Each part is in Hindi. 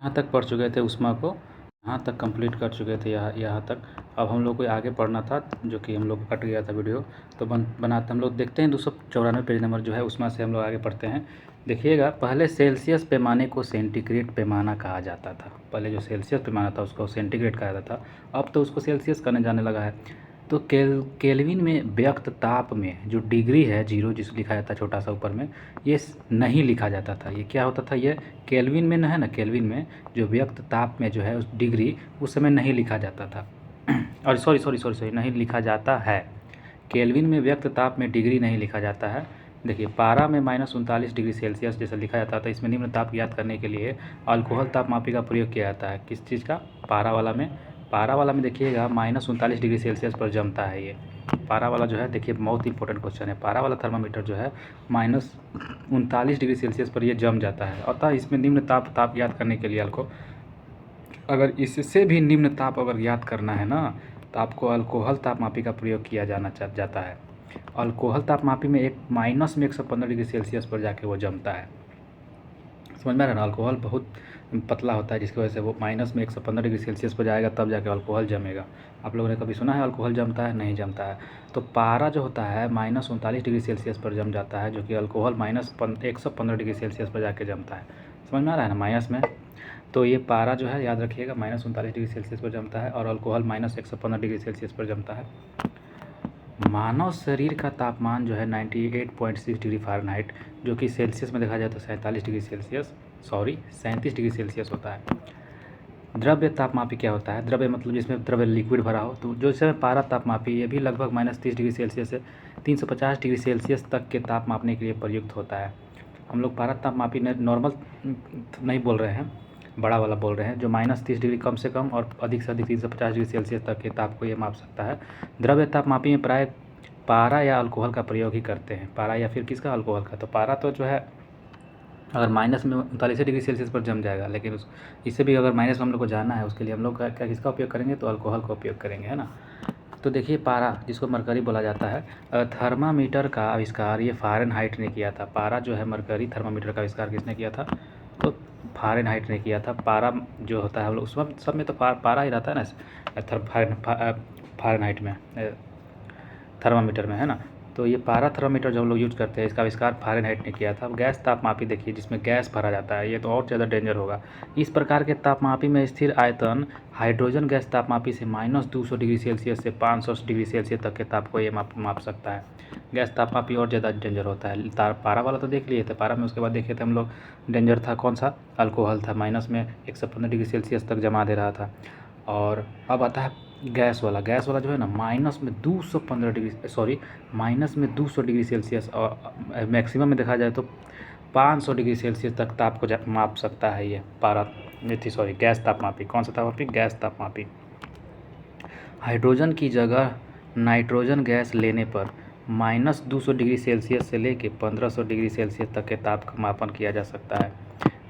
यहाँ तक पढ़ चुके थे उष्मा को, यहाँ तक कंप्लीट कर चुके थे, यहाँ तक। अब हम लोग को आगे पढ़ना था, जो कि हम लोग कट गया था वीडियो, तो बनाते हम लोग देखते हैं 294 पेज नंबर जो है, उष्मा से हम लोग आगे पढ़ते हैं। देखिएगा, पहले सेल्सियस पैमाने को सेंटीग्रेड पैमाना कहा जाता था। पहले जो सेल्सियस पैमाना था उसको सेंटीग्रेड कहा जाता था, अब तो उसको सेल्सियस कहने जाने लगा है। तो केल्विन में व्यक्त ताप में जो डिग्री है 0 जिस लिखा जाता है छोटा सा ऊपर में, ये नहीं लिखा जाता था। ये क्या होता था, ये केल्विन में न है ना, केल्विन में जो व्यक्त ताप में जो है उस डिग्री उस समय नहीं लिखा जाता था। और सॉरी नहीं लिखा जाता है। केल्विन में व्यक्त ताप में डिग्री नहीं लिखा जाता है। देखिए, पारा में -39 डिग्री सेल्सियस जैसा लिखा जाता था। इसमें निम्न ताप ज्ञात करने के लिए अल्कोहल तापमापी का प्रयोग किया जाता है। किस चीज़ का? पारा वाला में देखिएगा -39 डिग्री सेल्सियस पर जमता है। ये पारा वाला जो है, देखिए बहुत इंपॉर्टेंट क्वेश्चन है। पारा वाला थर्मामीटर जो है -39 डिग्री सेल्सियस पर ये जम जाता है। अतः इसमें निम्न ताप ज्ञात करने के लिए अगर इससे भी निम्न ताप अगर ज्ञात करना है ना, तो आपको अल्कोहल तापमापी का प्रयोग किया जाता है। अल्कोहल तापमापी में -115 डिग्री सेल्सियस पर जाके वो जमता है। समझ में आ रहा है ना? अल्कोहल बहुत पतला होता है, जिसकी वजह से वो -115 डिग्री सेल्सियस पर जाएगा, तब जाके अल्कोहल जमेगा। आप लोगों ने कभी सुना है अल्कोहल जमता है? नहीं जमता है। तो पारा जो होता है -39 डिग्री सेल्सियस पर जम जाता है, जो कि अल्कोहल -115 डिग्री सेल्सियस पर जाके जमता है। समझ में आ रहा है ना माइनस में? तो ये पारा जो है, याद रखिएगा, -39 डिग्री सेल्सियस पर जमता है और अल्कोहल -115 डिग्री सेल्सियस पर जमता है। मानव शरीर का तापमान जो है 98.6 डिग्री फ़ारेनहाइट, जो कि सेल्सियस में देखा जाए तो 37 डिग्री सेल्सियस होता है। द्रव्य तापमापी क्या होता है? द्रव्य मतलब जिसमें द्रव्य लिक्विड भरा हो। तो जो इसमें पारा तापमापी, ये भी लगभग -30 डिग्री सेल्सियस से 350 डिग्री सेल्सियस तक के ताप मापने के लिए प्रयुक्त होता है। हम लोग पारा तापमापी नॉर्मल नहीं बोल रहे हैं, बड़ा वाला बोल रहे हैं, जो -30 डिग्री कम से कम और अधिक से अधिक 350 डिग्री सेल्सियस तक के ताप को ये माप सकता है। द्रव्य तापमापी में प्राय पारा या अल्कोहल का प्रयोग ही करते हैं। पारा या फिर किसका? अल्कोहल का। तो पारा तो जो है अगर -39 डिग्री सेल्सियस पर जम जाएगा, लेकिन इससे भी अगर माइनस में हम लोग को जाना है, उसके लिए हम लोग क्या किसका उपयोग करेंगे? तो अल्कोहल का उपयोग करेंगे, है ना। तो देखिए, पारा जिसको मरकरी बोला जाता है, थर्मामीटर का आविष्कार ये फ़ारेनहाइट ने किया था। पारा जो है मरकरी थर्मामीटर का आविष्कार किसने किया था? तो फ़ारेनहाइट ने किया था। पारा जो होता है, हम लोग उसमें सब में तो पारा ही रहता है ना, फ़ारेनहाइट में, थर्मामीटर में, है ना। तो ये पारा थर्मामीटर जो हम लोग यूज करते हैं, इसका आविष्कार फ़ारेनहाइट ने किया था। अब गैस तापमापी देखिए, जिसमें गैस भरा जाता है, ये तो और ज़्यादा डेंजर होगा। इस प्रकार के तापमापी में स्थिर आयतन हाइड्रोजन गैस तापमापी से -200 डिग्री सेल्सियस से 500 डिग्री सेल्सियस तक के ताप को ये माप सकता है। गैस तापमापी और ज़्यादा डेंजर होता है। पारा वाला तो देख लिए थे, पारा में उसके बाद देखे थे हम लोग डेंजर था कौन सा? अल्कोहल था, -115 डिग्री सेल्सियस तक जमा दे रहा था। और अब आता है गैस वाला जो है ना, -200 डिग्री सेल्सियस और मैक्सिमम में देखा जाए तो 500 डिग्री सेल्सियस तक ताप को माप सकता है ये गैस तापमापी। कौन सा तापमापी? गैस तापमापी। हाइड्रोजन की जगह नाइट्रोजन गैस लेने पर -200 डिग्री सेल्सियस से लेके 1500 डिग्री सेल्सियस तक के ताप का मापन किया जा सकता है।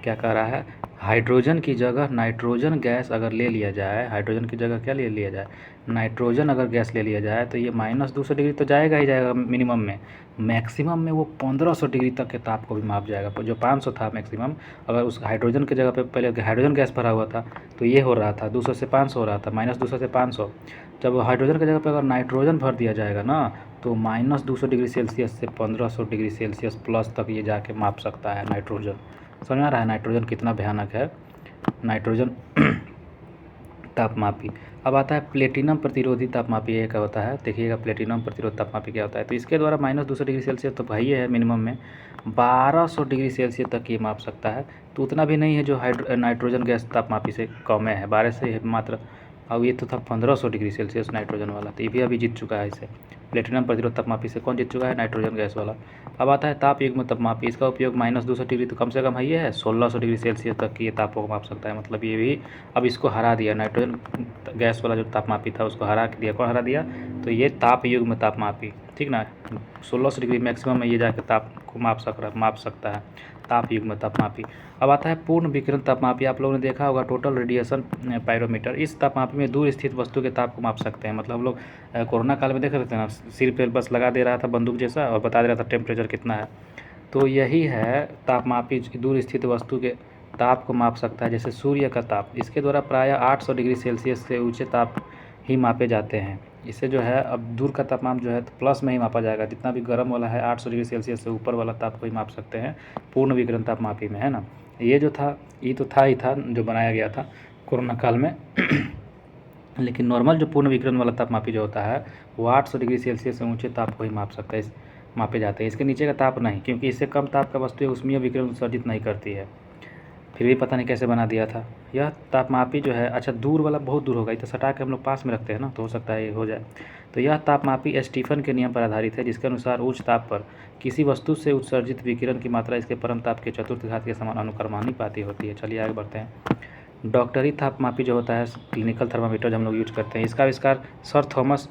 क्या कह रहा है? हाइड्रोजन की जगह नाइट्रोजन गैस अगर ले लिया जाए, हाइड्रोजन की जगह क्या ले लिया जाए? नाइट्रोजन अगर गैस ले लिया जाए, तो ये -200 डिग्री तो जाएगा ही जाएगा मिनिमम में। मैक्सिमम में वो 1500 डिग्री तक के ताप को भी माप जाएगा। जो 500 था मैक्सिमम, अगर उस हाइड्रोजन की जगह पे पहले हाइड्रोजन गैस भरा हुआ था, तो ये हो रहा था 200 से 500 हो रहा था, -200 से 500। जब हाइड्रोजन की जगह पे अगर नाइट्रोजन भर दिया जाएगा ना, तो -200 डिग्री सेल्सियस से 1500 डिग्री सेल्सियस प्लस तक ये जाके माप सकता है नाइट्रोजन। समझ में आ रहा है नाइट्रोजन कितना भयानक है? नाइट्रोजन तापमापी। अब आता है प्लेटिनम प्रतिरोधी तापमापी। ये क्या होता है? देखिएगा, प्लेटिनम प्रतिरोधी तापमापी क्या होता है। तो इसके द्वारा -200 डिग्री सेल्सियस तो भाई है मिनिमम में, 1200 डिग्री सेल्सियस तक ये माप सकता है। तो उतना भी नहीं है जो नाइट्रोजन गैस तापमापी से कम है, 12 से है मात्र। अब ये तो था 1500 डिग्री सेल्सियस नाइट्रोजन वाला, तो ये भी अभी जीत चुका है इसे। प्लेटिनम प्रतिरोध तापमापी से कौन जीत चुका है? नाइट्रोजन गैस वाला। अब आता है ताप युग्म तापमापी। इसका उपयोग -200 डिग्री तो कम से कम है, ये है 1600 डिग्री सेल्सियस तक की ये तापों को माप सकता है। मतलब ये भी अब इसको हरा दिया, नाइट्रोजन गैस वाला जो तापमापी था उसको हरा दिया। कौन हरा दिया? तो ये ताप युग्म तापमापी, ठीक ना। 1600 डिग्री मैक्सिमम में ये जाकर ताप को माप सकता है, ताप युग्म तापमापी। अब आता है पूर्ण विकिरण तापमापी। आप लोगों ने देखा होगा टोटल रेडिएशन पायरोमीटर। इस तापमापी में दूर स्थित वस्तु के ताप को माप सकते हैं। मतलब हम लोग कोरोना काल में देख रहे थे ना, सिर पे बस लगा दे रहा था बंदूक जैसा और बता दे रहा था टेम्परेचर कितना है। तो यही है तापमापी, दूर स्थित वस्तु के ताप को माप सकता है, जैसे सूर्य का ताप। इसके द्वारा प्रायः 800 डिग्री सेल्सियस से ऊँचे ताप ही मापे जाते हैं। इससे जो है अब दूर का तापमान जो है तो प्लस में ही मापा जाएगा। जितना भी गर्म वाला है 800 डिग्री सेल्सियस से ऊपर वाला ताप को ही माप सकते हैं पूर्ण विकिरण तापमापी में, है ना। ये जो था ये तो था ही था जो बनाया गया था कोरोना काल में लेकिन नॉर्मल जो पूर्ण विकिरण वाला तापमापी जो होता है वो 800 डिग्री सेल्सियस से ऊँचे ताप को ही माप सकता है, मापे जाते हैं। इसके नीचे का ताप नहीं, क्योंकि इससे कम ताप का वस्तु ऊष्मीय विकिरण उत्सर्जित नहीं करती है। फिर भी पता नहीं कैसे बना दिया था यह तापमापी जो है। अच्छा, दूर वाला बहुत दूर होगा, तो सटा के हम लोग पास में रखते हैं ना, तो हो सकता है ये हो जाए। तो यह तापमापी स्टीफन के नियम पर आधारित है, जिसके अनुसार उच्च ताप पर किसी वस्तु से उत्सर्जित विकिरण की मात्रा इसके परम ताप के चतुर्थ घात के समान अनुक्रमानुपाती होती है। चलिए आगे बढ़ते हैं। डॉक्टरी तापमापी जो होता है, क्लिनिकल थर्मामीटर जो हम लोग यूज करते हैं, इसका आविष्कार सर थॉमस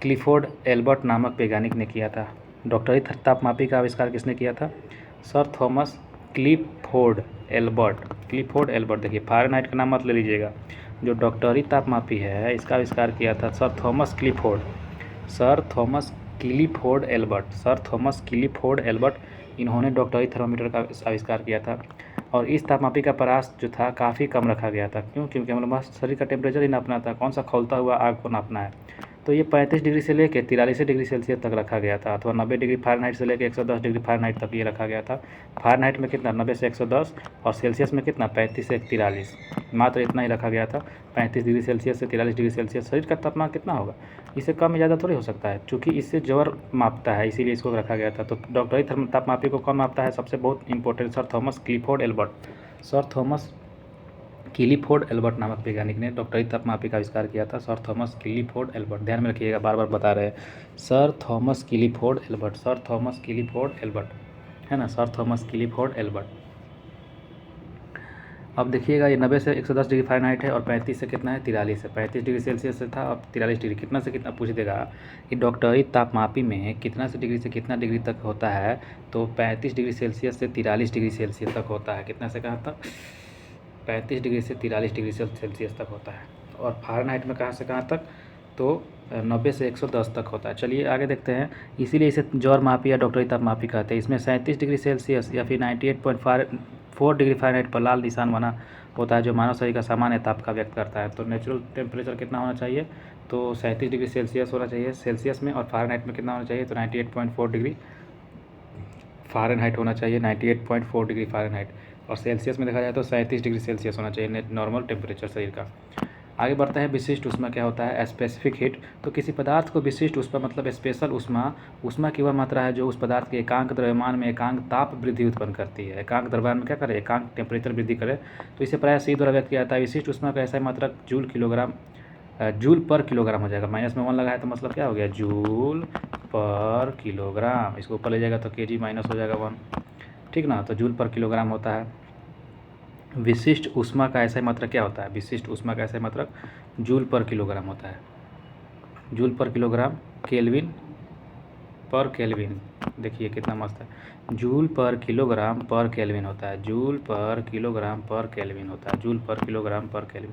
क्लिफोर्ड एल्बर्ट नामक वैज्ञानिक ने किया था। डॉक्टरी तापमापी का आविष्कार किसने किया था? Sir Thomas Clifford Albert. देखिए फ़ारेनहाइट का नाम मत ले लीजिएगा। जो डॉक्टरी तापमापी है इसका आविष्कार किया था सर थॉमस क्लिफोर्ड एल्बर्ट। इन्होंने डॉक्टरी थर्मामीटर का आविष्कार किया था। और इस तापमापी का परास जो था काफ़ी कम रखा गया था। क्यों? क्योंकि हम लोग शरीर का टेम्परेचर ही नापना था, कौन सा खौलता हुआ आग को नापना है। तो ये 35 डिग्री से लेकर 43 डिग्री सेल्सियस तक रखा गया था, अथवा 90 डिग्री फ़ारेनहाइट से लेकर 110 डिग्री फ़ारेनहाइट तक ये रखा गया था। फ़ारेनहाइट में कितना? 90 से 110, और सेल्सियस में कितना? 35 से 43, मात्र इतना ही रखा गया था। 35 डिग्री सेल्सियस से 43 डिग्री सेल्सियस शरीर का तापमान कितना होगा? इससे कम या ज़्यादा थोड़ी हो सकता है, चूँकि इससे ज्वर मापता है, इसीलिए इसको रखा गया था। तो डॉक्टरी तापमापी को कौन मापता है? सबसे बहुत important sir Thomas Clifford Albert नामक वैज्ञानिक ने डॉक्टरी तापमापी का आविष्कार किया था। सर थॉमस क्लिफोर्ड एल्बर्ट, ध्यान में रखिएगा, बार बार बता रहे हैं। सर थॉमस क्लिफोर्ड एल्बर्ट, है ना, सर थॉमस क्लिफोर्ड एल्बर्ट। अब देखिएगा, ये 90 से 110 डिग्री फ़ारेनहाइट है और 35 से कितना है? 43 है। 35 डिग्री सेल्सियस से था, अब 43 डिग्री, कितना से कितना पूछ देगा कि डॉक्टरी तापमापी में कितना से डिग्री से कितना डिग्री तक होता है? तो 35 डिग्री सेल्सियस से 43 डिग्री सेल्सियस तक होता है। कितना से कहाँ तक? 35 डिग्री से 43 डिग्री सेल्सियस तक होता है। और फ़ारेनहाइट में कहाँ से कहाँ तक? तो 90 से 110 तक होता है। चलिए आगे देखते हैं। इसीलिए इसे ज्वर मापी या डॉक्टरी तापमापी कहते हैं। इसमें 37 डिग्री सेल्सियस या फिर 98.4 डिग्री फ़ारेनहाइट पर लाल निशान बना होता है, जो मानव शरीर का सामान्य ताप का व्यक्त करता है। तो नेचुरल टेम्परेचर कितना होना चाहिए? तो 37 डिग्री सेल्सियस होना चाहिए सेल्सियस में, और फ़ारेनहाइट में कितना होना चाहिए? तो 98.4 डिग्री फ़ारेनहाइट होना चाहिए, 98.4 डिग्री फ़ारेनहाइट। और सेल्सियस में देखा जाए तो 37 डिग्री सेल्सियस होना चाहिए नॉर्मल टेम्परेचर शरीर का। आगे बढ़ते हैं। विशिष्ट ऊष्मा क्या होता है? Specific heat. तो किसी पदार्थ को विशिष्ट ऊष्मा मतलब स्पेशल ऊष्मा की वह मात्रा है जो उस पदार्थ के एकांक द्रव्यमान में एकांक ताप वृद्धि उत्पन्न करती है। एकांक द्रव्यमान में क्या करे? एकांक टेम्परेचर वृद्धि करे। तो इसे प्रायः सी द्वारा व्यक्त किया जाता है। विशिष्ट ऊष्मा का ऐसा मात्रक जूल पर किलोग्राम हो जाएगा। माइनस में 1 लगा है तो मतलब क्या हो गया? जूल पर किलोग्राम। इसको ऊपर ले जाएगा तो केजी माइनस हो जाएगा 1, ठीक ना। तो जूल पर किलोग्राम होता है। विशिष्ट ऊष्मा का ऐसा मात्रक क्या होता है? विशिष्ट ऊष्मा का ऐसा मात्रक जूल पर किलोग्राम होता है। जूल पर किलोग्राम, केल्विन पर केल्विन। देखिए कितना मस्त है। जूल पर किलोग्राम पर केल्विन होता है। जूल पर किलोग्राम पर केल्विन होता है। जूल पर किलोग्राम पर केल्विन,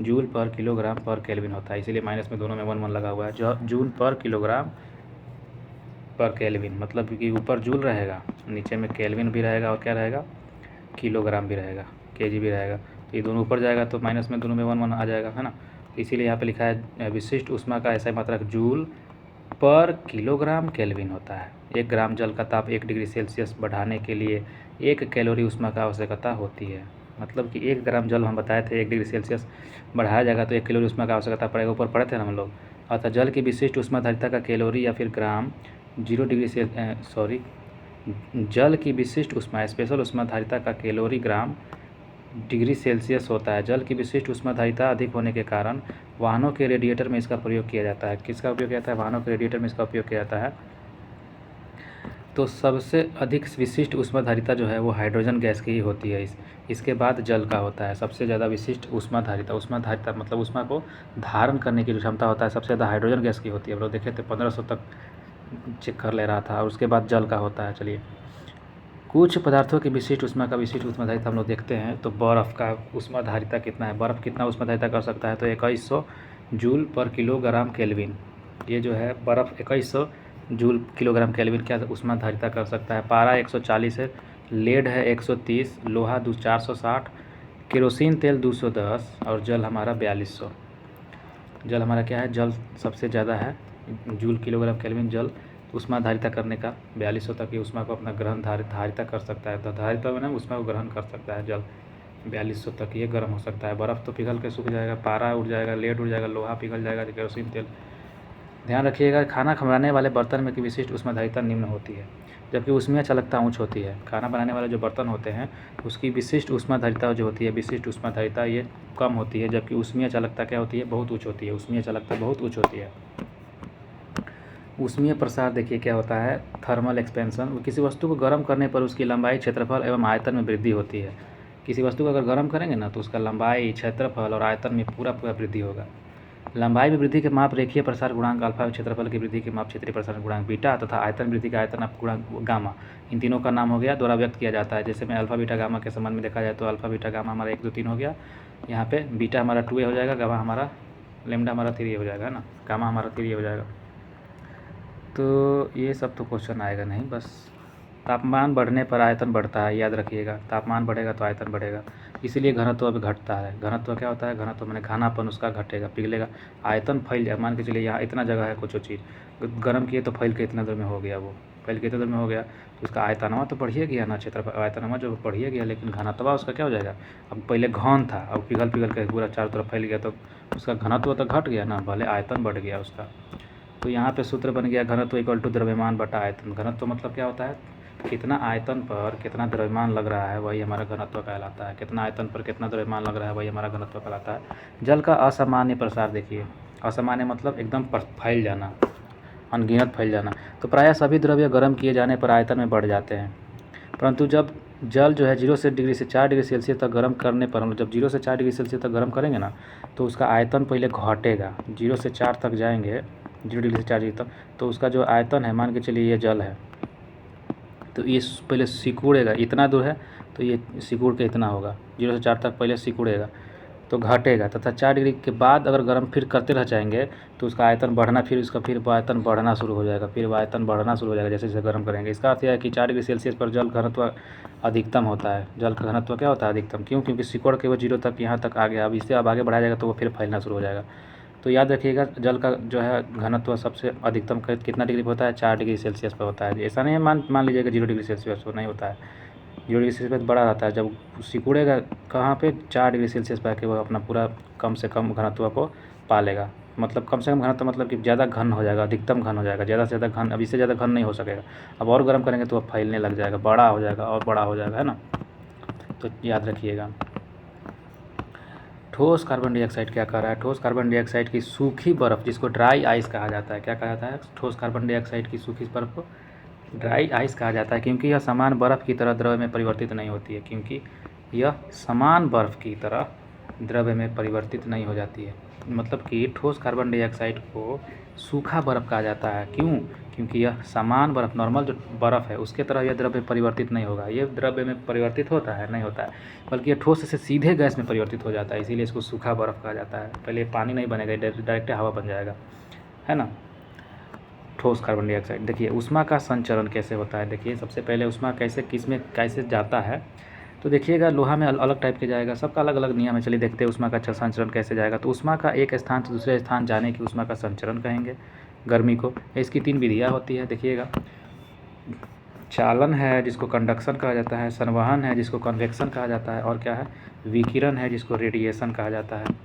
जूल पर किलोग्राम पर केल्विन होता है। इसीलिए माइनस में दोनों में 1 लगा हुआ है। जूल पर किलोग्राम पर केल्विन, मतलब कि ऊपर जूल रहेगा, नीचे में केल्विन भी रहेगा, और क्या रहेगा? किलोग्राम भी रहेगा, केजी भी रहेगा। तो ये दोनों ऊपर जाएगा तो माइनस में दोनों में 1 आ जाएगा, है ना। तो इसीलिए यहाँ पे लिखा है विशिष्ट ऊष्मा का ऐसा मात्रक जूल पर किलोग्राम केल्विन होता है। 1 ग्राम जल का ताप 1 डिग्री सेल्सियस बढ़ाने के लिए 1 कैलोरी ऊष्मा का आवश्यकता होती है। मतलब कि 1 ग्राम जल हम बताए थे 1 डिग्री सेल्सियस बढ़ाया जाएगा तो 1 कैलोरी ऊष्मा का आवश्यकता पड़ेगा। ऊपर पढ़े थे ना हम लोग। अतः जल की विशिष्ट ऊष्माधारिता का कैलोरी या फिर ग्राम जल की विशिष्ट ऊष्मा स्पेशल ऊष्माधारिता का कैलोरी ग्राम डिग्री सेल्सियस होता है। जल की विशिष्ट ऊष्माधारिता अधिक होने के कारण वाहनों के रेडिएटर में इसका प्रयोग किया जाता है। किसका उपयोग किया जाता है? वाहनों के रेडिएटर में इसका उपयोग किया जाता है। तो सबसे अधिक विशिष्ट ऊष्माधारिता जो है वो हाइड्रोजन गैस की ही होती है। इसके बाद जल का होता है। सबसे ज़्यादा विशिष्ट ऊष्माधारिता मतलब ऊष्मा को धारण करने की जो क्षमता होता है सबसे ज़्यादा हाइड्रोजन गैस की होती है। हम लोग देखे थे 1500 तक चेक कर ले रहा था। और उसके बाद जल का होता है। चलिए, कुछ पदार्थों की विशिष्ट ऊष्माधारिता हम लोग देखते हैं। तो बर्फ़ का ऊष्माधारिता कितना है? बर्फ़ कितना ऊष्माधारिता कर सकता है? तो 2100 जूल पर किलोग्राम केल्विन। ये जो है बर्फ़ 2100 जूल किलोग्राम केल्विन क्या ऊष्माधारिता कर सकता है। पारा 140 है, लेड है 130, लोहा 460, केरोसिन तेल 210 और जल हमारा 4200। जल हमारा क्या है, जल सबसे ज़्यादा है जूल किलोग्राम केल्विन जल ऊष्मा धारिता करने का 4200 तक की ऊष्मा को अपना ग्रहण धारिता कर सकता है। तो धारिता में ना ऊष्मा को ग्रहण कर सकता है जल 4200 तक ये गर्म हो सकता है। बर्फ़ तो पिघल के सूख जाएगा, पारा उड़ जाएगा, लेड उड़ जाएगा, लोहा पिघल जाएगा, केरोसिन तेल। ध्यान रखिएगा, खाना बनाने वाले बर्तन में की विशिष्ट ऊष्मा धारिता निम्न होती है, जबकि ऊष्मीय चालकता उच्च होती है। खाना बनाने वाले जो बर्तन होते हैं उसकी विशिष्ट ऊष्मा धारिता जो होती है, विशिष्ट ऊष्मा धारिता ये कम होती है, जबकि ऊष्मीय चालकता क्या होती है, बहुत उच्च होती है। ऊष्मीय चालकता बहुत उच्च होती है। ऊष्मीय प्रसार देखिए क्या होता है, थर्मल एक्सपेंशन। किसी वस्तु को गर्म करने पर उसकी लंबाई, क्षेत्रफल एवं आयतन में वृद्धि होती है। किसी वस्तु को अगर गर्म करेंगे ना तो उसका लंबाई, क्षेत्रफल और आयतन में पूरा वृद्धि होगा। लंबाई में वृद्धि के माप रेखीय प्रसार गुणांक अल्फा, क्षेत्रफल की वृद्धि के माप क्षेत्रीय प्रसार गुणांक बीटा तथा आयतन वृद्धि का आयतन गुणांक गामा, इन तीनों का नाम हो गया द्वारा व्यक्त किया जाता है। जैसे में अल्फा बीटा गामा के संबंध में देखा जाए तो अल्फा बीटा गामा हमारा 1 2 3 हो गया, यहाँ पे बीटा हमारा 2a हो जाएगा, गामा हमारा लेमडा हमारा 3a हो जाएगा, है ना, गामा हमारा 3a हो जाएगा। तो ये सब तो क्वेश्चन आएगा नहीं, बस तापमान बढ़ने पर आयतन बढ़ता है, याद रखिएगा। तापमान बढ़ेगा तो आयतन बढ़ेगा, इसीलिए घनत्व अब घटता है। घनत्व क्या होता है, घनत्व मैंने घनापन उसका घटेगा, पिघलेगा, आयतन फैल जाए। मान के चलिए यहाँ इतना जगह है कुछ चीज़ गर्म किए तो फैल के इतना दूर में हो गया, वो फैल के इतना दूर में हो गया तो उसका आयतनवा तो बढ़िए गया ना, क्षेत्र आयतनवा जो बढ़िए गया, लेकिन घनत्वा उसका क्या हो जाएगा। अब पहले घन था, अब पिघल के पूरा चारों तरफ फैल गया तो उसका घनत्व तो घट गया ना, भले आयतन बढ़ गया उसका। तो यहाँ पे सूत्र बन गया घनत्व इक्वल टू द्रव्यमान बटा आयतन। घनत्व मतलब क्या होता है, कितना आयतन पर कितना द्रव्यमान लग रहा है वही हमारा घनत्व कहलाता है। कितना आयतन पर कितना द्रव्यमान लग रहा है वही हमारा घनत्व कहलाता है। जल का असामान्य प्रसार देखिए, असामान्य मतलब एकदम फैल जाना, अनगिनत फैल जाना। तो प्रायः सभी द्रव्य गर्म किए जाने पर आयतन में बढ़ जाते हैं, परंतु जब जल जो है 0 डिग्री से 4 डिग्री सेल्सियस तक गर्म करने पर, हम जब 0 से 4 डिग्री सेल्सियस तक गर्म करेंगे ना तो उसका आयतन पहले घटेगा। 0 से 4 तक जाएंगे, 0 डिग्री से 4 डिग्री तक, तो उसका जो आयतन है, मान के चलिए ये जल है तो ये पहले सिकुड़ेगा, इतना दूर है तो ये सिकुड़ के इतना होगा, 0 से 4 तक पहले सिकुड़ेगा तो घटेगा, तथा 4 डिग्री के बाद अगर गर्म फिर करते रह जाएंगे तो उसका आयतन बढ़ना, फिर उसका फिर आयतन बढ़ना शुरू हो जाएगा, फिर आयतन बढ़ना शुरू हो जाएगा जैसे जैसे गर्म करेंगे। इसका अर्थ यह है कि 4 डिग्री सेल्सियस पर जल घनत्व अधिकतम होता है। जल का घनत्व क्या होता है, अधिकतम। क्यों, क्योंकि सिकुड़ के वो 0 तक यहाँ तक आ गया, अब इससे अब आगे बढ़ाया जाएगा तो वो फिर फैलना शुरू हो जाएगा। तो याद रखिएगा, जल का जो है घनत्व सबसे अधिकतम कितना डिग्री पर होता है, 4 डिग्री सेल्सियस पर होता है। ऐसा नहीं है मान लीजिएगा 0 डिग्री सेल्सियस पर नहीं होता है, 0 डिग्री सेल्सियस बड़ा रहता है। जब सिकुड़ेगा कहाँ पे, 4 डिग्री सेल्सियस पर आके वो अपना पूरा कम से कम घनत्व को पालेगा। मतलब कम से कम घनत्व मतलब कि ज़्यादा घन हो जाएगा, अधिकतम घन हो जाएगा, ज़्यादा से ज़्यादा घन। अब इससे ज़्यादा घन नहीं हो सकेगा, अब और गर्म करेंगे तो अब फैलने लग जाएगा, बड़ा हो जाएगा और बड़ा हो जाएगा, है ना। तो याद रखिएगा। ठोस कार्बन डाइऑक्साइड क्या कह रहा है, ठोस कार्बन डाइऑक्साइड की सूखी बर्फ़ जिसको ड्राई आइस कहा जाता है, क्या कहा जाता है, ठोस कार्बन डाइऑक्साइड की सूखी बर्फ़ को ड्राई आइस कहा जाता है, क्योंकि यह समान बर्फ़ की तरह द्रव में परिवर्तित नहीं होती है। क्योंकि यह समान बर्फ़ की तरह द्रव्य में परिवर्तित नहीं हो जाती है। मतलब कि ठोस कार्बन डाइऑक्साइड को सूखा बर्फ़ कहा जाता है। क्यों, क्योंकि यह समान बर्फ़, नॉर्मल जो बर्फ़ है उसके तरह यह द्रव्य परिवर्तित नहीं होगा। ये द्रव्य में परिवर्तित होता है, नहीं होता है, बल्कि ये ठोस से सीधे गैस में परिवर्तित हो जाता है, इसीलिए इसको सूखा बर्फ़ कहा जाता है। पहले पानी नहीं बनेगा, डायरेक्ट हवा बन जाएगा, है ना। ठोस कार्बन डाइऑक्साइड देखिए, ऊष्मा का संचरण कैसे होता है। देखिए सबसे पहले ऊष्मा कैसे जाता है, तो देखिएगा लोहा में अलग टाइप के जाएगा, सबका अलग अलग नियम है। चलिए देखते हैं ऊष्मा का संचरण कैसे जाएगा। तो ऊष्मा का एक स्थान से दूसरे स्थान जाने की ऊष्मा का संचरण कहेंगे, गर्मी को। इसकी 3 विधियाँ होती है, देखिएगा। चालन है जिसको कंडक्शन कहा जाता है, संवहन है जिसको कन्वेक्शन कहा जाता है, और क्या है, विकिरण है जिसको रेडिएशन कहा जाता है।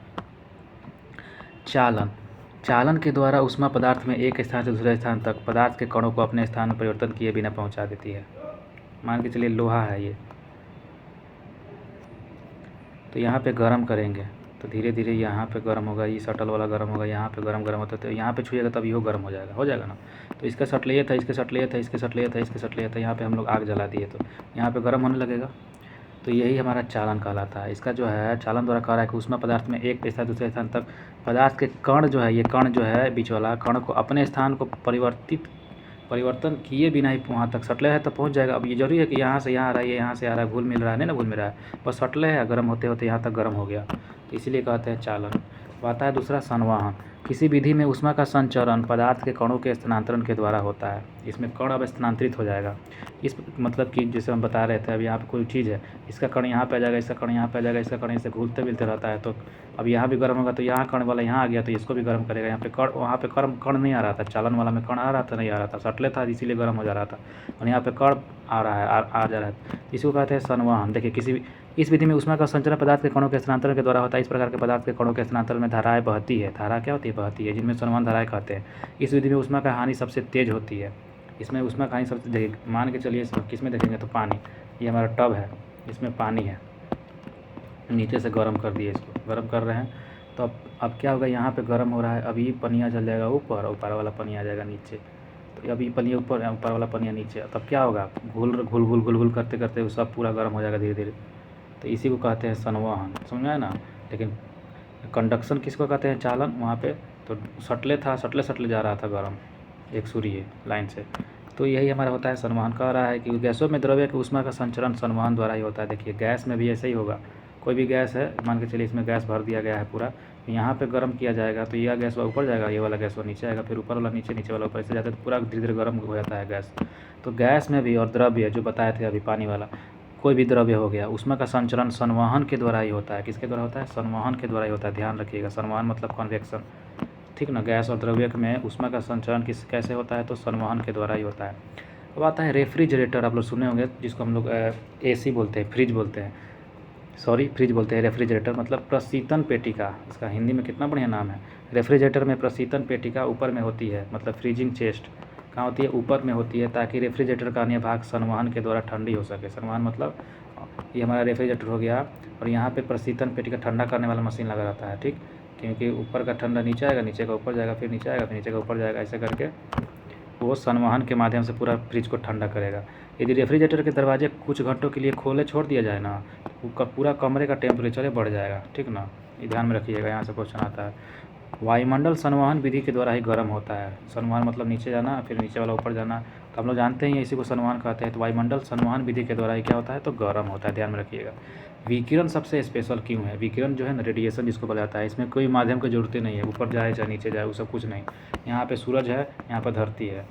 चालन के द्वारा ऊष्मा पदार्थ में एक स्थान से दूसरे स्थान तक पदार्थ के कणों को अपने स्थान में परिवर्तन किए बिना पहुंचा देती है। मान के चलिए लोहा है ये, तो यहाँ पे गर्म करेंगे तो धीरे धीरे यहाँ पे गर्म होगा, ये शटल वाला गर्म होगा, यहाँ पे गर्म होता है, तो यहाँ पे छुएगा तब ये गर्म हो जाएगा ना। तो इसका शटल ये था, इसके शटल ये था, इसके शटल ये था, इसके शटल ये था, यहाँ पे हम लोग आग जला दिए तो यहाँ पे गर्म होने लगेगा। तो यही हमारा चालन कहलाता है। इसका जो है चालन द्वारा कह रहा है कि ऊष्मा पदार्थ में एक स्थान दूसरे स्थान तक पदार्थ के कण जो है, ये कण जो है बीच वाला कण को अपने स्थान को परिवर्तन किए बिना ही वहाँ तक सटले है तो पहुँच जाएगा। अब ये जरूरी है कि यहाँ से यहाँ आ रहा है, यहाँ से आ रहा है, घुल मिल रहा है, नहीं ना घुल मिल रहा है, बस सटले है, गर्म होते होते यहाँ तक गर्म हो गया, तो इसीलिए कहते हैं चालन। अब आता है दूसरा संवहन। किसी विधि में ऊष्मा का संचरण पदार्थ के कणों के स्थानांतरण के द्वारा होता है। इसमें कण अब स्थानांतरित हो जाएगा। इस मतलब कि जैसे हम बता रहे थे, अब यहाँ पे कोई चीज़ है, इसका कण यहाँ पे आ जाएगा, इसका कण यहाँ पे आ जाएगा, इसका कण इसे घूमते मिलते रहता है। तो अब यहाँ भी गर्म होगा तो यहाँ कण वाला यहाँ आ गया तो इसको भी गर्म करेगा। यहाँ पे कण, वहाँ पे कण नहीं आ रहा था, चालन वाला में कण आ रहा था, नहीं आ रहा था, सटले था इसीलिए गर्म हो जा रहा था, और यहाँ पे कण आ रहा है, आ जा रहा है। इसको कहते हैं संवहन। देखिए किसी इस विधि में ऊष्मा का संचरण पदार्थ के कणों के स्थानांतरण के द्वारा होता है। इस प्रकार के पदार्थ के कणों के स्थानांतरण में धाराएं बहती है। धारा क्या होती है? बहती है, जिनमें संवहन धाराएं कहते हैं। इस विधि में ऊष्मा का हानि सबसे तेज होती है। इसमें ऊष्मा का हानि सबसे, देखिए मान के चलिए किस में देखेंगे तो पानी, ये हमारा टब है, इसमें पानी है, नीचे से गर्म कर दिए, इसको गर्म कर रहे हैं। तो अब क्या होगा, यहाँ पे गर्म हो रहा है, अब ये पनिया चल जाएगा ऊपर, ऊपर वाला पनिया आ जाएगा नीचे। तो अभी पनिया ऊपर, ऊपर वाला पनिया नीचे, तब क्या होगा, घुल घुल घुल घुल घुल करते करते वो सब पूरा गर्म हो जाएगा धीरे धीरे। तो इसी को कहते हैं संवहन, समझ में आया ना। लेकिन कंडक्शन किसको कहते हैं? चालन। वहाँ पे तो सटले था, सटले सटले जा रहा था गर्म एक सूर्य लाइन से। तो यही हमारा होता है संवहन। कह रहा है कि गैसों में द्रव्य की ऊष्मा का संचरण संवहन द्वारा ही होता है। देखिए गैस में भी ऐसे ही होगा। कोई भी गैस है, मान के चलिए इसमें गैस भर दिया गया है पूरा, यहाँ पे गर्म किया जाएगा तो यह गैस ऊपर जाएगा, ये वाला गैस वो नीचे आएगा, फिर ऊपर वाला नीचे, नीचे वाला ऊपर, ऐसे जाते तो पूरा धीरे धीरे गर्म हो जाता है गैस। तो गैस में भी, और द्रव्य जो बताए थे अभी पानी वाला, कोई भी द्रव्य हो गया, ऊष्मा का संचरण संवहन के द्वारा ही होता है। किसके द्वारा होता है? संवहन के द्वारा ही होता है। ध्यान रखिएगा, संवहन मतलब कन्वेक्शन, ठीक ना। गैस और द्रव्य में ऊष्मा का संचरण कैसे होता है? तो संवहन के द्वारा ही होता है। अब आता है रेफ्रिजरेटर। आप लोग सुने होंगे, जिसको हम लोग AC बोलते हैं, फ्रिज बोलते हैं, सॉरी फ्रिज बोलते हैं। रेफ्रिजरेटर मतलब प्रशीतन पेटिका, इसका हिंदी में कितना बढ़िया नाम है। रेफ्रिजरेटर में प्रशीतन पेटिका ऊपर में होती है, मतलब फ्रीजिंग चेस्ट कहाँ होती है? ऊपर में होती है, ताकि रेफ्रिजरेटर का अन्य भाग संवहन के द्वारा ठंडी हो सके। संवहन मतलब ये हमारा रेफ्रिजरेटर हो गया, और यहाँ पे प्रशीतन पेटिका ठंडा करने वाला मशीन लगा रहता है, ठीक। क्योंकि ऊपर का ठंडा नीचे आएगा, नीचे का ऊपर जाएगा, फिर नीचे आएगा, फिर नीचे का ऊपर जाएगा, ऐसे करके वो संवहन के माध्यम से पूरा फ्रिज को ठंडा करेगा। यदि रेफ्रिजरेटर के दरवाजे कुछ घंटों के लिए खोले छोड़ दिया जाए ना, तो पूरा कमरे का टेम्परेचर बढ़ जाएगा, ठीक ना। ये ध्यान में रखिएगा, यहाँ से क्वेश्चन आता है। वायुमंडल संवहन विधि के द्वारा ही गर्म होता है। संवहन मतलब नीचे जाना, फिर नीचे वाला ऊपर जाना, तो हम लोग जानते हैं इसी को संवहन कहते हैं। तो वायुमंडल संवहन विधि के द्वारा ही क्या होता है? तो गर्म होता है, ध्यान में रखिएगा। विकिरण सबसे स्पेशल क्यों है? विकिरण जो है ना, रेडिएशन जिसको बोला जाता है, इसमें कोई माध्यम की जरूरत नहीं है, ऊपर जाए चाहे नीचे जाए, वो सब कुछ नहीं। यहाँ पे सूरज है, यहाँ पर धरती है,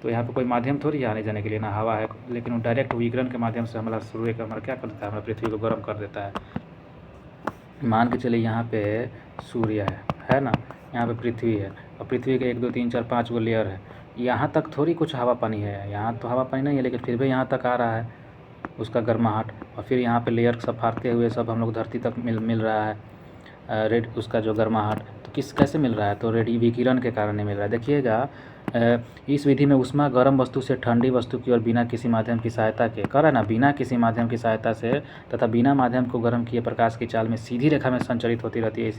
तो यहाँ पे कोई माध्यम थोड़ी है आने जाने के लिए, ना हवा है, लेकिन वो डायरेक्ट विकिरण के माध्यम से हमारा सूर्य का हमारा क्या कर देता है? हमारा पृथ्वी को गर्म कर देता है। मान के चलिए यहाँ पे सूर्य है ना, यहाँ पे पृथ्वी है, और पृथ्वी के 1 2 3 4 5 गो लेयर है। यहाँ तक थोड़ी कुछ हवा पानी है, यहाँ तो हवा पानी नहीं है, लेकिन फिर भी यहाँ तक आ रहा है उसका गर्माहट, और फिर यहाँ पे लेयर सब फाड़ते हुए सब हम लोग धरती तक मिल रहा है उसका जो गर्माहट। तो कैसे मिल रहा है? तो रेडियो विकिरण के कारण नहीं मिल रहा है। देखिएगा, इस विधि में ऊष्मा गर्म वस्तु से ठंडी वस्तु की ओर बिना किसी माध्यम की सहायता के, कर रहा है ना, बिना किसी माध्यम की सहायता से तथा बिना माध्यम को गर्म किए प्रकाश की चाल में सीधी रेखा में संचरित होती रहती है।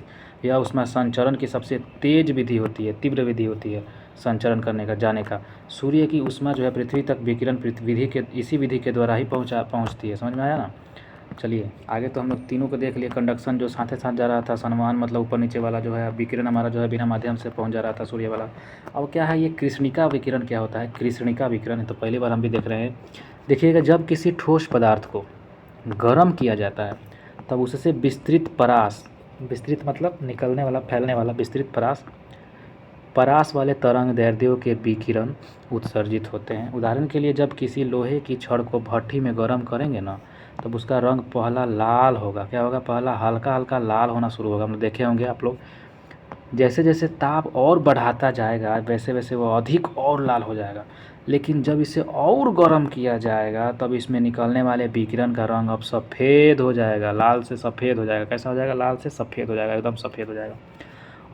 यह ऊष्मा संचरण की सबसे तेज विधि होती है, तीव्र विधि होती है संचरण करने का, जाने का। सूर्य की ऊष्मा जो है पृथ्वी तक विकिरण विधि के, इसी विधि के द्वारा ही पहुँचती है। समझ में आया ना। चलिए आगे तो हम लोग तीनों को देख लिए। कंडक्शन जो साथ साथ जा रहा था, संवहन मतलब ऊपर नीचे वाला जो है, विकिरण हमारा जो है बिना माध्यम से पहुंच जा रहा था सूर्य वाला। अब क्या है ये कृष्णिका विकिरण क्या होता है? कृष्णिका विकिरण तो पहली बार हम भी देख रहे हैं। देखिएगा, जब किसी ठोस पदार्थ को गर्म किया जाता है तब उससे विस्तृत परास, विस्तृत मतलब निकलने वाला, फैलने वाला, विस्तृत परास वाले तरंग दैर्ध्यों के विकिरण उत्सर्जित होते हैं। उदाहरण के लिए, जब किसी लोहे की छड़ को भट्ठी में गर्म करेंगे ना, तब उसका रंग पहला लाल होगा। क्या होगा? पहला हल्का हल्का लाल होना शुरू होगा। हम लोग देखे होंगे आप लोग, जैसे जैसे ताप और बढ़ाता जाएगा वैसे वैसे वो अधिक और लाल हो जाएगा। लेकिन जब इसे और गर्म किया जाएगा तब इसमें निकलने वाले विकिरण का रंग अब सफ़ेद हो जाएगा, लाल से सफ़ेद हो जाएगा। कैसा हो जाएगा? लाल से सफ़ेद हो जाएगा, एकदम सफ़ेद हो जाएगा।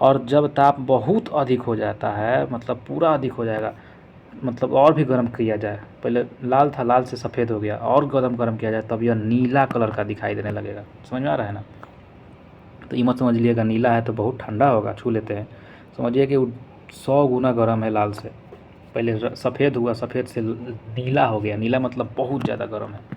और जब ताप बहुत अधिक हो जाता है, मतलब पूरा अधिक हो जाएगा, मतलब और भी गर्म किया जाए, पहले लाल था, लाल से सफ़ेद हो गया, और गर्म किया जाए, तब यह नीला कलर का दिखाई देने लगेगा। समझ में आ रहा है ना। तो ये मत समझ लीजिएगा नीला है तो बहुत ठंडा होगा, छू लेते हैं। समझिए कि 100 गुना गर्म है लाल से। पहले सफ़ेद हुआ, सफ़ेद से नीला हो गया, नीला मतलब बहुत ज़्यादा गर्म है।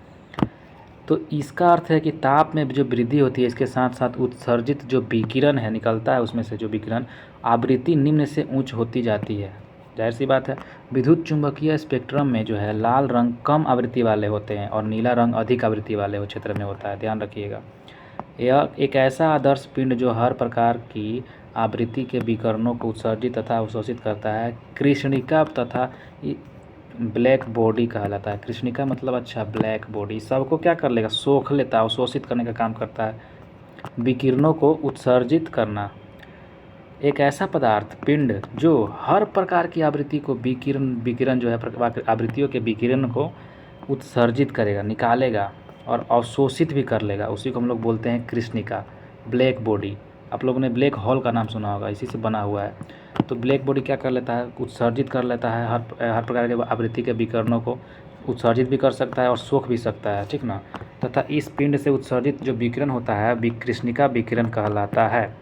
तो इसका अर्थ है कि ताप में जो वृद्धि होती है, इसके साथ साथ उत्सर्जित जो विकिरण है, निकलता है उसमें से जो विकिरण, आवृत्ति निम्न से उच्च होती जाती है। जाहिर सी बात है, विद्युत चुंबकीय स्पेक्ट्रम में जो है लाल रंग कम आवृत्ति वाले होते हैं और नीला रंग अधिक आवृत्ति वाले क्षेत्र में होता है, ध्यान रखिएगा। यह एक ऐसा आदर्श पिंड जो हर प्रकार की आवृत्ति के विकिरणों को उत्सर्जित तथा अवशोषित करता है। कृष्णिका तथा ब्लैक बॉडी कहलाता है। कृष्णिका मतलब अच्छा ब्लैक बॉडी सबको क्या कर लेगा, सोख लेता है, अवशोषित करने का काम करता है। विकिरणों को उत्सर्जित करना, एक ऐसा पदार्थ पिंड जो हर प्रकार की आवृत्ति को विकिरण जो है आवृत्तियों के विकिरण को उत्सर्जित करेगा, निकालेगा और अवशोषित भी कर लेगा, उसी को हम लोग बोलते हैं कृष्णिका, ब्लैक बॉडी। आप लोगों ने ब्लैक होल का नाम सुना होगा, इसी से बना हुआ है। तो ब्लैक बॉडी क्या कर लेता है, उत्सर्जित कर लेता है, हर प्रकार के आवृत्ति के विकिरणों को उत्सर्जित भी कर सकता है और सोख भी सकता है, ठीक ना। तथा इस पिंड से उत्सर्जित जो विकिरण होता है कृष्णिका विकिरण कहलाता है।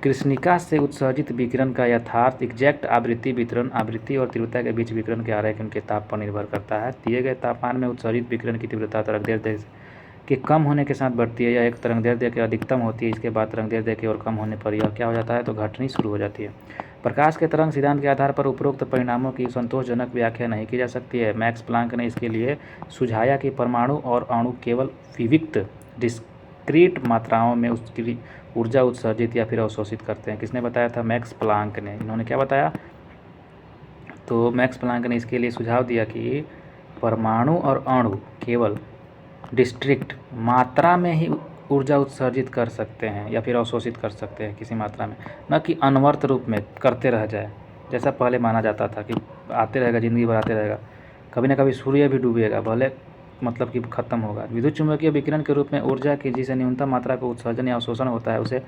कृष्णिका से उत्सर्जित विकिरण का यथार्थ एग्जैक्ट आवृत्ति वितरण आवृत्ति और तीव्रता के बीच विकिरण के आरेख उनके ताप पर निर्भर करता है। दिए गए तापमान में उत्सर्जित विकिरण की तीव्रता तरंगदैर्ध्य के कम होने के साथ बढ़ती है या एक तरंगदैर्ध्य के अधिकतम होती है। इसके बाद तरंगदैर्ध्य के और कम होने पर यह क्या हो जाता है, तो घटनी शुरू हो जाती है। प्रकाश के तरंग सिद्धांत के आधार पर उपरोक्त परिणामों की संतोषजनक व्याख्या नहीं की जा सकती है। मैक्स प्लांक ने इसके लिए सुझाया कि परमाणु और अणु केवल विविक्त डिस्क्रीट मात्राओं में उसकी ऊर्जा उत्सर्जित या फिर अवशोषित करते हैं। किसने बताया था, मैक्स प्लांक ने। इन्होंने क्या बताया, तो मैक्स प्लांक ने इसके लिए सुझाव दिया कि परमाणु और अणु केवल डिस्ट्रिक्ट मात्रा में ही ऊर्जा उत्सर्जित कर सकते हैं या फिर अवशोषित कर सकते हैं किसी मात्रा में, न कि अनवर्त रूप में करते रह जाए, जैसा पहले माना जाता था कि आते रहेगा, ज़िंदगी भर आते रहेगा, कभी ना कभी सूर्य भी डूबेगा, भले मतलब कि ख़त्म होगा। विद्युत चुम्बकीय विकिरण के रूप में ऊर्जा की जिसे न्यूनतम मात्रा को उत्सर्जन या अवशोषण होता है उसे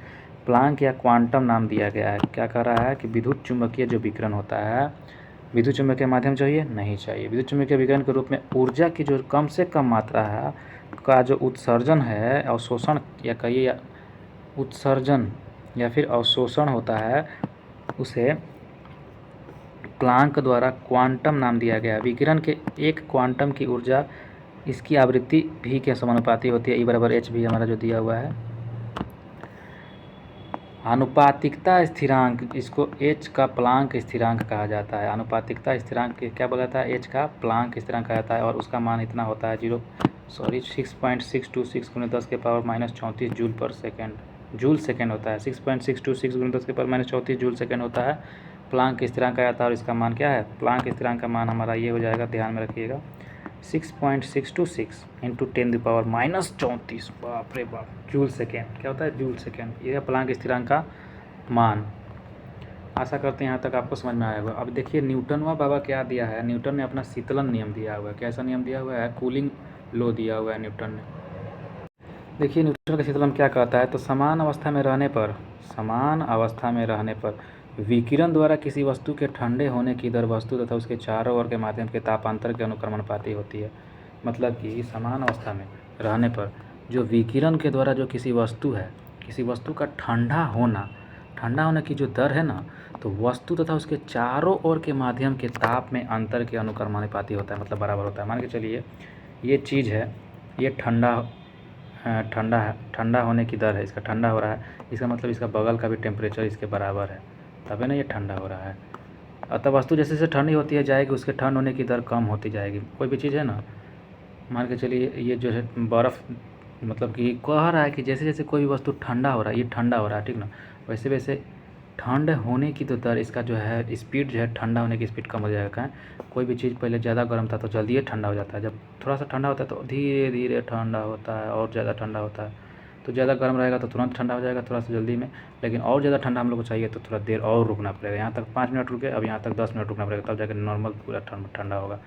प्लांक या क्वांटम नाम दिया गया है। क्या कह रहा है कि विद्युत चुम्बकीय जो विकिरण होता है, विद्युत चुम्बकीय के माध्यम चाहिए, नहीं चाहिए। विद्युत चुम्बकीय विकिरण के रूप में ऊर्जा की जो कम से कम मात्रा है का जो उत्सर्जन है, अवशोषण या कहिए या उत्सर्जन या फिर अवशोषण होता है, उसे प्लांक द्वारा क्वांटम नाम दिया गया। विकिरण के एक क्वांटम की ऊर्जा इसकी आवृत्ति भी के समानुपाती होती है। E = h भी हमारा जो दिया हुआ है। आनुपातिकता स्थिरांक, इसको h का प्लांक स्थिरांक कहा जाता है। आनुपातिकता स्थिरांक क्या बोला था, h का प्लांक स्थिरांक कहा जाता है और उसका मान इतना होता है 6.626 × 10⁻34 जूल पर सेकेंड, जूल सेकेंड होता है। 6.626 × 10⁻34 जूल सेकेंड होता है, प्लांक स्थिरांक कहा जाता है। और इसका मान क्या है, प्लांक स्थिरांक का मान हमारा ये हो जाएगा, ध्यान में रखिएगा, 6.626 × 10⁻34, बाप रे बाप, जूल सेकेंड। क्या होता है, जूल सेकेंड। ये है प्लांक स्थिरांक का मान। आशा करते हैं यहाँ तक आपको समझ में आया होगा। अब देखिए न्यूटनवा बाबा क्या दिया है, न्यूटन ने अपना शीतलन नियम दिया हुआ है। कैसा नियम दिया हुआ है, कूलिंग लो दिया हुआ है न्यूटन ने। देखिए न्यूटन का शीतलन क्या कहता है, तो समान अवस्था में रहने पर विकिरण द्वारा किसी वस्तु के ठंडे होने की दर वस्तु तथा उसके चारों ओर के माध्यम के तापांतर के अनुक्रमणपाती होती है। मतलब कि समान अवस्था में रहने पर जो विकिरण के द्वारा जो किसी वस्तु का ठंडा होने की जो दर है ना, तो वस्तु तथा उसके चारों ओर के माध्यम के ताप में अंतर के अनुक्रमणपाती होता है, मतलब बराबर होता है। मान के चलिए ये चीज़ है, ये ठंडा होने की दर है, इसका ठंडा हो रहा है, इसका मतलब इसका बगल का भी टेम्परेचर इसके बराबर है, तभी ना ये ठंडा हो रहा है। अतः वस्तु जैसे जैसे ठंडी होती है जाएगी, उसके ठंड होने की दर कम होती जाएगी। कोई भी चीज़ है ना, मान के चलिए ये जो है बर्फ़, मतलब कि कह रहा है कि जैसे जैसे कोई भी वस्तु ठंडा हो रहा है, ये ठंडा हो रहा है, ठीक ना, वैसे वैसे ठंड होने की तो दर, इसका जो है स्पीड जो है, ठंडा होने की स्पीड कम हो जाएगा। कोई भी चीज़ पहले ज़्यादा गर्म था तो जल्दी ठंडा हो जाता है, जब थोड़ा सा ठंडा होता है तो धीरे धीरे ठंडा होता है और ज़्यादा ठंडा होता है। तो ज़्यादा गर्म रहेगा तो तुरंत ठंडा हो जाएगा थोड़ा सा जल्दी में, लेकिन और ज़्यादा ठंडा हम लोग को चाहिए तो थोड़ा देर और रुकना पड़ेगा। यहाँ तक 5 मिनट रुके, अब यहाँ तक 10 मिनट रुकना पड़ेगा, तब जाकर नॉर्मल पूरा ठंडा होगा।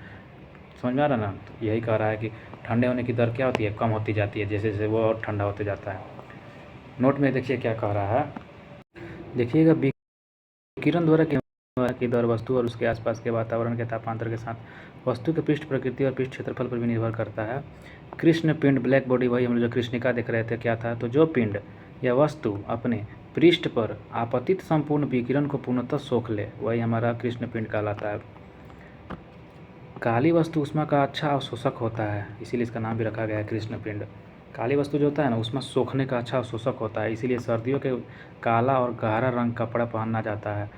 समझ में आ रहा है ना। तो यही कह रहा है कि ठंडे होने की दर क्या होती है, कम होती जाती है जैसे जैसे वो और ठंडा होते जाता है। नोट में देखिए क्या कह रहा है, देखिएगा, विकिरण द्वारा की दर वस्तु और उसके आसपास के वातावरण के तापांतर के साथ वस्तु के पृष्ठ प्रकृति और पृष्ठ क्षेत्रफल पर भी निर्भर करता है। कृष्ण पिंड, ब्लैक बॉडी, वही हम लोग जो कृष्णिका देख रहे थे क्या था, तो जो पिंड या वस्तु अपने पृष्ठ पर आपतित संपूर्ण विकिरण को पूर्णतः सोख ले, वही हमारा कृष्ण पिंड कहलाता है। काली वस्तु ऊष्मा का अच्छा अवशोषक होता है, इसीलिए इसका नाम भी रखा गया है कृष्ण पिंड। काली वस्तु जो होता है ना, ऊष्मा सोखने का अच्छा अवशोषक होता है, इसीलिए सर्दियों के काला और गहरा रंग कपड़ा पहनना जाता है,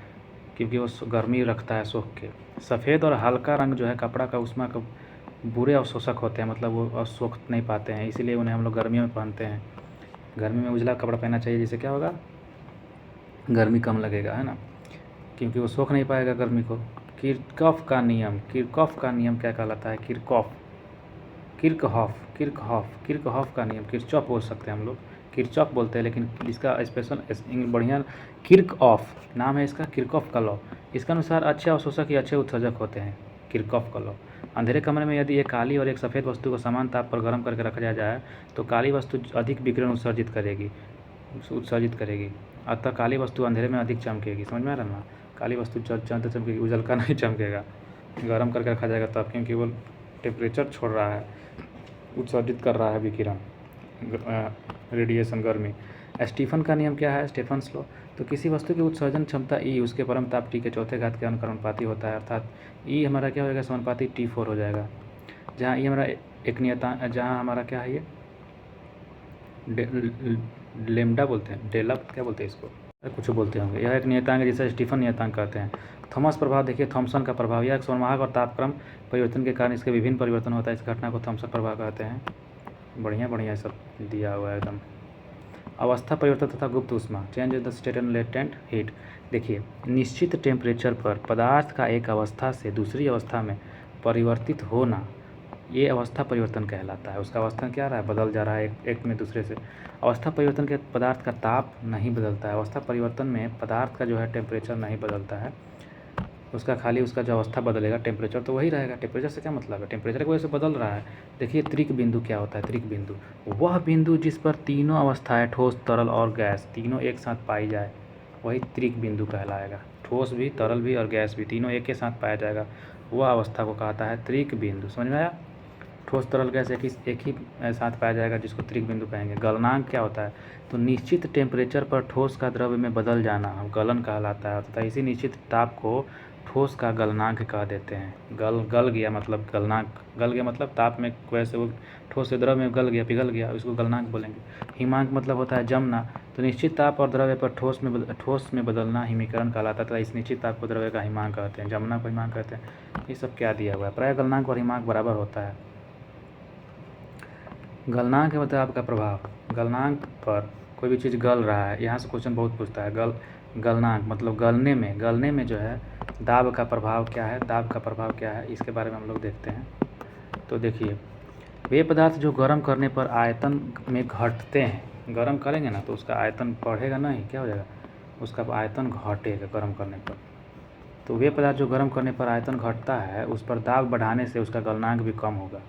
क्योंकि वो गर्मी रखता है सोख के। सफ़ेद और हल्का रंग जो है कपड़ा का, ऊष्मा का बुरे अवशोषक होते हैं, मतलब वो सोख नहीं पाते हैं, इसीलिए उन्हें हम लोग गर्मियों में पहनते हैं। गर्मी में उजला कपड़ा पहनना चाहिए, जिससे क्या होगा, गर्मी कम लगेगा, है ना, क्योंकि वो सोख नहीं पाएगा गर्मी को। किरचॉफ का नियम, किरचॉफ का नियम क्या कहलाता है? किरचॉफ, किर्कहॉफ, किर्कहॉफ, किर्कहॉफ का नियम, किरचॉफ बोल सकते हैं हम लोग, किरचॉफ बोलते हैं, लेकिन इसका स्पेशल बढ़िया किर्कऑफ नाम है इसका, किरचॉफ का लॉ। इसके अनुसार अच्छे अवशोषक या अच्छे उत्सर्जक होते हैं, किरचॉफ का लॉ। अंधेरे कमरे में यदि एक काली और एक सफ़ेद वस्तु को समान ताप पर गर्म करके रखा जाए तो काली वस्तु अधिक विकिरण उत्सर्जित करेगी, अतः काली वस्तु अंधेरे में अधिक चमकेगी। समझ में आ रहा है ना? काली वस्तु चमकते चमकेगी, उजल का नहीं चमकेगा। गर्म करके रखा जाएगा तब, क्योंकि वो टेम्परेचर छोड़ रहा है, उत्सर्जित कर रहा है विकिरण, रेडिएशन, गर्मी। स्टीफन का नियम क्या है? Stefan's law. तो किसी वस्तु की उत्सर्जन क्षमता ई उसके परम ताप टी के चौथे घात के अनुपाती होता है, अर्थात ई हमारा क्या हो जाएगा? समानुपाती T4 हो जाएगा, जहाँ ई हमारा एक नियतांक, जहाँ हमारा क्या है, ये लेमडा बोलते हैं, डेला क्या बोलते हैं इसको, कुछ बोलते होंगे। यह एक नियतांक है जिसे स्टीफन नियतांक कहते हैं। थॉमस प्रभाव देखिए, थॉमसन का प्रभाव, यह एक संवाहक और तापक्रम परिवर्तन के कारण इसके विभिन्न परिवर्तन होता है। इस घटना को थॉमसन प्रभाव कहते हैं। बढ़िया बढ़िया सब दिया हुआ है एकदम। अवस्था परिवर्तन तथा गुप्त ऊष्मा, change in the state and latent heat. देखिए, निश्चित टेम्परेचर पर पदार्थ का एक अवस्था से दूसरी अवस्था में परिवर्तित होना, ये अवस्था परिवर्तन कहलाता है। उसका अवस्था क्या रहा है? बदल जा रहा है एक में दूसरे से। अवस्था परिवर्तन के पदार्थ का ताप नहीं बदलता है। अवस्था परिवर्तन में पदार्थ का जो है टेम्परेचर नहीं बदलता है, उसका खाली उसका जो अवस्था बदलेगा, टेम्परेचर तो वही रहेगा। टेम्परेचर से क्या मतलब है? टेम्परेचर की वजह से बदल रहा है। देखिए, त्रिक बिंदु क्या होता है? त्रिक बिंदु वह बिंदु जिस पर तीनों अवस्थाएं ठोस, तरल और गैस तीनों एक साथ पाई जाए, वही त्रिक बिंदु कहलाएगा। ठोस भी, तरल भी और गैस भी तीनों एक के साथ पाया जाएगा, वह अवस्था को कहता है त्रिक बिंदु। समझ में आया? ठोस, तरल, गैस एक ही साथ पाया जाएगा, जिसको त्रिक बिंदु कहेंगे। गलनांक क्या होता है? तो निश्चित टेम्परेचर पर ठोस का द्रव्य में बदल जाना गलन कहलाता है, तथा इसी निश्चित ताप को ठोस का गलनांक कह देते हैं। गल गया मतलब गलनांक, गल गया मतलब ताप में वैसे वो ठोस से द्रव्य में गल गया, पिघल गया, उसको गलनांक बोलेंगे। हिमांक मतलब होता है जमना। तो निश्चित ताप और द्रव्य पर ठोस में बदलना हिमीकरण कहलाता है, इस निश्चित ताप को द्रव्य का हिमांक कहते हैं, जमना को हिमांक कहते हैं। ये सब क्या दिया हुआ है? प्रायः गलनांक और हिमांक बराबर होता है। गलनांक है मतलब आपका प्रभाव। गलनांक पर कोई भी चीज़ गल रहा है, यहाँ से क्वेश्चन बहुत पूछता है। गलनांक मतलब गलने में जो है दाब का प्रभाव क्या है? दाब का प्रभाव क्या है, इसके बारे में हम लोग देखते हैं। तो देखिए, वे पदार्थ जो गर्म करने पर आयतन में घटते हैं, गर्म करेंगे ना तो उसका आयतन बढ़ेगा नहीं, क्या हो जाएगा? उसका आयतन घटेगा गर्म करने पर। तो वे पदार्थ जो गर्म करने पर आयतन घटता है, उस पर दाब बढ़ाने से उसका गलनांक भी कम होगा।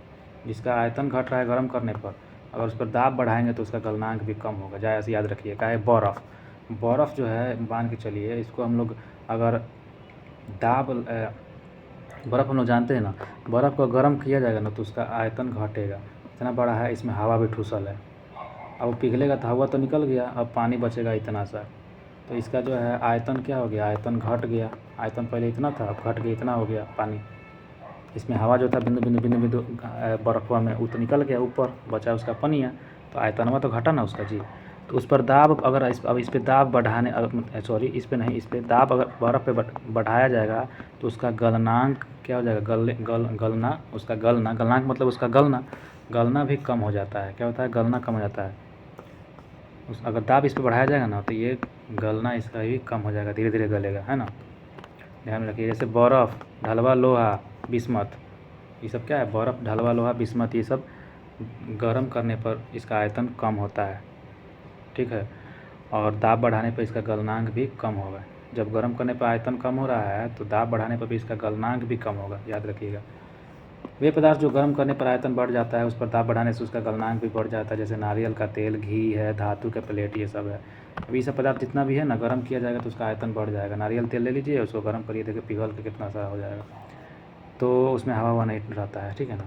जिसका आयतन घट रहा है गर्म करने पर, अगर उस पर दाब बढ़ाएंगे तो उसका गलनांक भी कम होगा। जैसे ऐसे याद रखिए, का है बर्फ़ जो है, मान के चलिए इसको हम लोग अगर बर्फ़ हम लोग जानते हैं ना, बर्फ़ को गर्म किया जाएगा ना तो उसका आयतन घटेगा। इतना बड़ा है, इसमें हवा भी ठूसल है, अब वो पिघलेगा तो हवा तो निकल गया, अब पानी बचेगा इतना सा, तो इसका जो है आयतन क्या हो गया? आयतन घट गया। आयतन पहले इतना था, अब घट गया, इतना हो गया पानी। इसमें हवा जो था बिंदु बिंदु बिंदु बिंदु बर्फ़ में वो तो निकल गया, ऊपर बचा उसका पनिया, तो आयतनवा तो घटा ना उसका जी। तो उस पर दाब अगर अब इस पर दाब बढ़ाने, सॉरी इस पर नहीं, इस पर दाब अगर बर्फ़ पे बढ़ाया जाएगा तो उसका गलनांक क्या हो जाएगा? गलना, उसका गलना, गलनांक मतलब उसका गलना भी कम हो जाता है। क्या होता है? गलना कम हो जाता है। अगर दाब इस पर बढ़ाया जाएगा ना तो ये गलना इसका भी कम हो जाएगा, धीरे धीरे गलेगा, है ना। ध्यान रखिए, जैसे बर्फ़, ढलवा लोहा, बिस्मत, ये सब क्या है? बर्फ़, ढलवा लोहा, बिस्मत, ये सब गर्म करने पर इसका आयतन कम होता है, ठीक है, और दाब बढ़ाने पर इसका गलनांक भी कम होगा। जब गर्म करने पर आयतन कम हो रहा है तो दाब बढ़ाने पर भी इसका गलनांक भी कम होगा, याद रखिएगा। वे पदार्थ जो गर्म करने पर आयतन बढ़ जाता है, उस पर दाब बढ़ाने से उसका गलनांक भी बढ़ जाता है, जैसे नारियल का तेल, घी है, धातु के प्लेट, ये सब है। अब ये सब पदार्थ जितना भी है ना, गर्म किया जाएगा तो उसका आयतन बढ़ जाएगा। नारियल तेल ले लीजिए, उसको गर्म करिए, देखिए पिघल के कितना सारा हो जाएगा, तो उसमें हवा नहीं रहता है, ठीक है ना।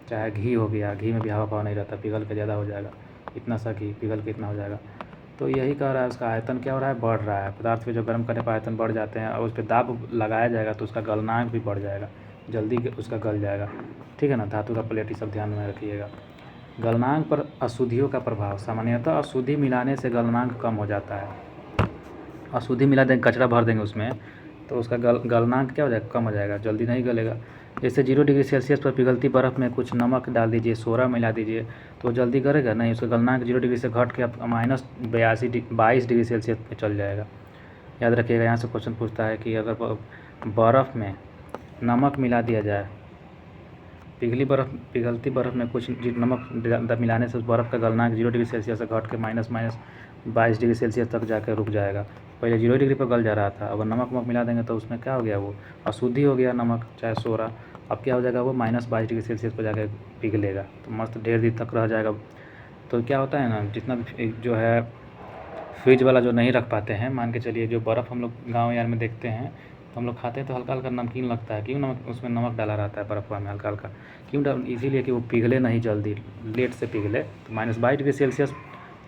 चाहे घी हो गया, घी में भी हवा नहीं रहता, पिघल के ज़्यादा हो जाएगा, इतना सा घी पिघल के इतना हो जाएगा। तो यही कह रहा है, उसका आयतन क्या हो रहा है? बढ़ रहा है। पदार्थ पे जो गर्म करने पर आयतन बढ़ जाते हैं और उस पर दाब लगाया जाएगा तो उसका गलनांक भी बढ़ जाएगा, जल्दी उसका गल जाएगा, ठीक है ना। धातु का प्लेट, ये सब ध्यान में रखिएगा। गलनांक पर अशुद्धियों का प्रभाव, सामान्यतः अशुद्धि मिलाने से गलनांक कम हो जाता है। अशुद्धि मिला देंगे, कचरा भर देंगे उसमें, तो उसका गलनांक क्या हो जाएगा? कम हो जाएगा, जल्दी नहीं गलेगा। जैसे 0 डिग्री सेल्सियस पर पिघलती बर्फ़ में कुछ नमक डाल दीजिए, सोडा मिला दीजिए, तो वो जल्दी करेगा नहीं, उसका गलनांक 0 डिग्री से घट के अब -22 डिग्री सेल्सियस पे चल जाएगा। याद रखिएगा। यहाँ से क्वेश्चन पूछता है कि अगर बर्फ़ में नमक मिला दिया जाए, पिघलती बर्फ़ में कुछ नमक मिलाने से उस बर्फ़ का गलनांक 0 डिग्री सेल्सियस से घट के -22 डिग्री सेल्सियस तक जाकर रुक जाएगा। पहले 0 डिग्री पर गल जा रहा था, अगर नमक मिला देंगे तो उसमें क्या हो गया, वो अशुद्धि हो गया नमक चाहे सोडा। अब क्या हो जाएगा, वो -22 डिग्री सेल्सियस पर जाकर पिघलेगा, तो मस्त ढेर दिन तक रह जाएगा। तो क्या होता है ना, जितना भी जो है फ्रिज वाला जो नहीं रख पाते हैं, मान के चलिए जो बर्फ़ हम लोग गाँव यार में देखते हैं, तो हम लोग खाते हैं तो हल्का हल्का नमकीन लगता है। क्यों नमक, उसमें नमक डाला रहता है बर्फ़ में हल्का हल्का। क्यों डाल, इसीलिए कि वो पिघले नहीं जल्दी, लेट से पिघले, तो -22 डिग्री सेल्सियस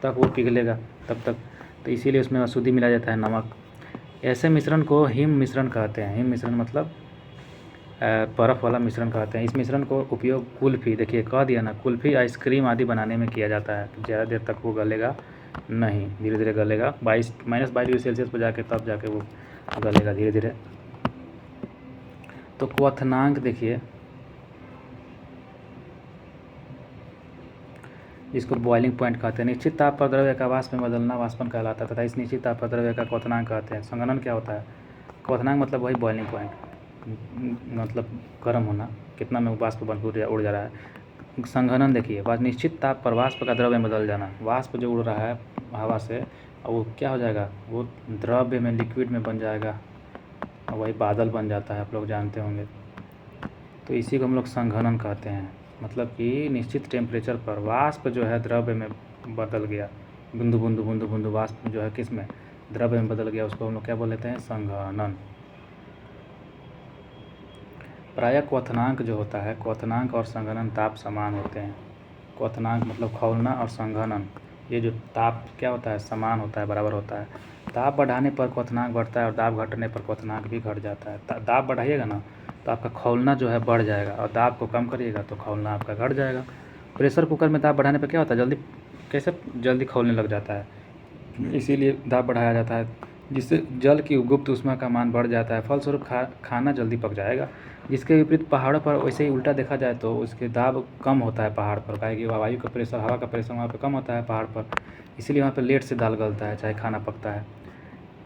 तक वो पिघलेगा तब तक। तो इसीलिए उसमें अशुद्धि मिला जाता है नमक। ऐसे मिश्रण को हिम मिश्रण कहते हैं। हिम मिश्रण मतलब बर्फ़ वाला मिश्रण कहते हैं। इस मिश्रण को उपयोग कुल्फ़ी, देखिए कह दिया ना, कुल्फ़ी, आइसक्रीम आदि बनाने में किया जाता है। ज़्यादा देर तक वो गलेगा नहीं, धीरे धीरे गलेगा। -22 डिग्री सेल्सियस पर जाके तब जाके वो गलेगा धीरे धीरे। तो क्वथनांक देखिए, जिसको बॉइलिंग पॉइंट कहते हैं। निश्चित ताप पर द्रव्य का वाष्प में बदलना वाष्पन कहलाता है तथा इस निश्चित ताप पर द्रव्य का क्वथनांक कहते हैं। संघनन क्या होता है, क्वथनांक मतलब वही बॉइलिंग पॉइंट, मतलब गर्म होना, कितना में वाष्प बन उड़ जा रहा है। संघनन देखिए, बाद निश्चित ताप पर वाष्प का द्रव्य में बदल जाना। वाष्प जो उड़ रहा है हवा से, वो क्या हो जाएगा, वो द्रव्य में, लिक्विड में बन जाएगा, और वही बादल बन जाता है, आप लोग जानते होंगे। तो इसी को हम लोग संघनन कहते हैं। मतलब कि निश्चित टेम्परेचर पर वाष्प जो है द्रव्य में बदल गया, बूंदू बूंदू बूंदू बूंदू वाष्प जो है किस में, द्रव्य में बदल गया, उसको हम लोग क्या बोल लेते हैं, संघनन। प्रायः क्वथनांक जो होता है, क्वथनांक और संघनन ताप समान होते हैं। क्वथनांक मतलब खौलना, और संघनन, ये जो ताप क्या होता है, समान होता है, बराबर होता है। दाब बढ़ाने पर क्वथनांक बढ़ता है और दाब घटने पर क्वथनांक भी घट जाता है। दाब बढ़ाइएगा ना तो आपका खौलना जो है बढ़ जाएगा, और दाब को कम करिएगा तो खौलना आपका घट जाएगा। प्रेशर कुकर में दाब बढ़ाने पर क्या होता है, जल्दी खौलने लग जाता है, इसीलिए दाब बढ़ाया जाता है, जिससे जल की गुप्त ऊष्मा का मान बढ़ जाता है। फलस्वरूप खाना जल्दी पक जाएगा। जिसके विपरीत पहाड़ों पर वैसे ही उल्टा देखा जाए तो उसके दाब कम होता है पहाड़ पर, काहे कि वायु का प्रेशर, हवा का प्रेशर वहाँ पर कम होता है पहाड़ पर, इसलिए वहाँ पर लेट से दाल गलता है, चाहे खाना पकता है।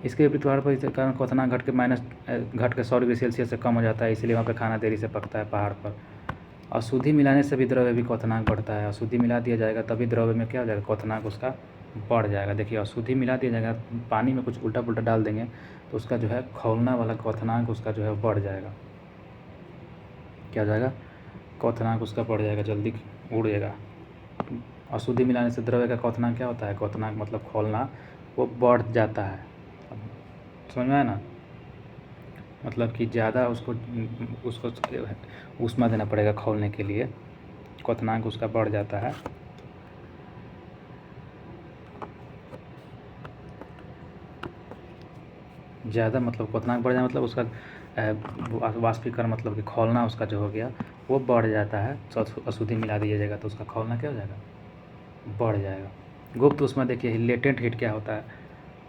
इसके विपरीत पहाड़ पर इसके कारण क्वथनांक घट के 100 डिग्री सेल्सियस से कम हो जाता है, इसलिए वहाँ पर खाना देरी से पकता है पहाड़ पर। अशुद्धि मिलाने से भी द्रव्य भी क्वथनांक बढ़ता है। अशुद्धि मिला दिया जाएगा तभी द्रव्य में क्या हो जाएगा, क्वथनांक उसका बढ़ जाएगा। देखिए अशुद्धि मिला दिया जाएगा, पानी में कुछ उल्टा पुल्टा डाल देंगे तो उसका जो है खौलना वाला क्वथनांक उसका जो है बढ़ जाएगा। क्या हो जाएगा, क्वथनांक उसका बढ़ जाएगा, जल्दी उड़ेगा। अशुद्धि मिलाने से द्रव्य का क्वथनांक क्या होता है, क्वथनांक मतलब खौलना, वो बढ़ जाता है। समझ में आया ना, मतलब कि ज़्यादा उसको ऊष्मा देना पड़ेगा खौलने के लिए, क्वथनांक उसका बढ़ जाता है। ज़्यादा मतलब क्वथनांक बढ़ जाए, मतलब उसका वाष्पीकरण, मतलब कि खौलना उसका जो हो गया वो बढ़ जाता है। अशुद्धि मिला दिया जाएगा तो उसका खौलना क्या हो जाएगा, बढ़ जाएगा। गुप्त ऊष्मा देखिए, लेटेंट हीट क्या होता है।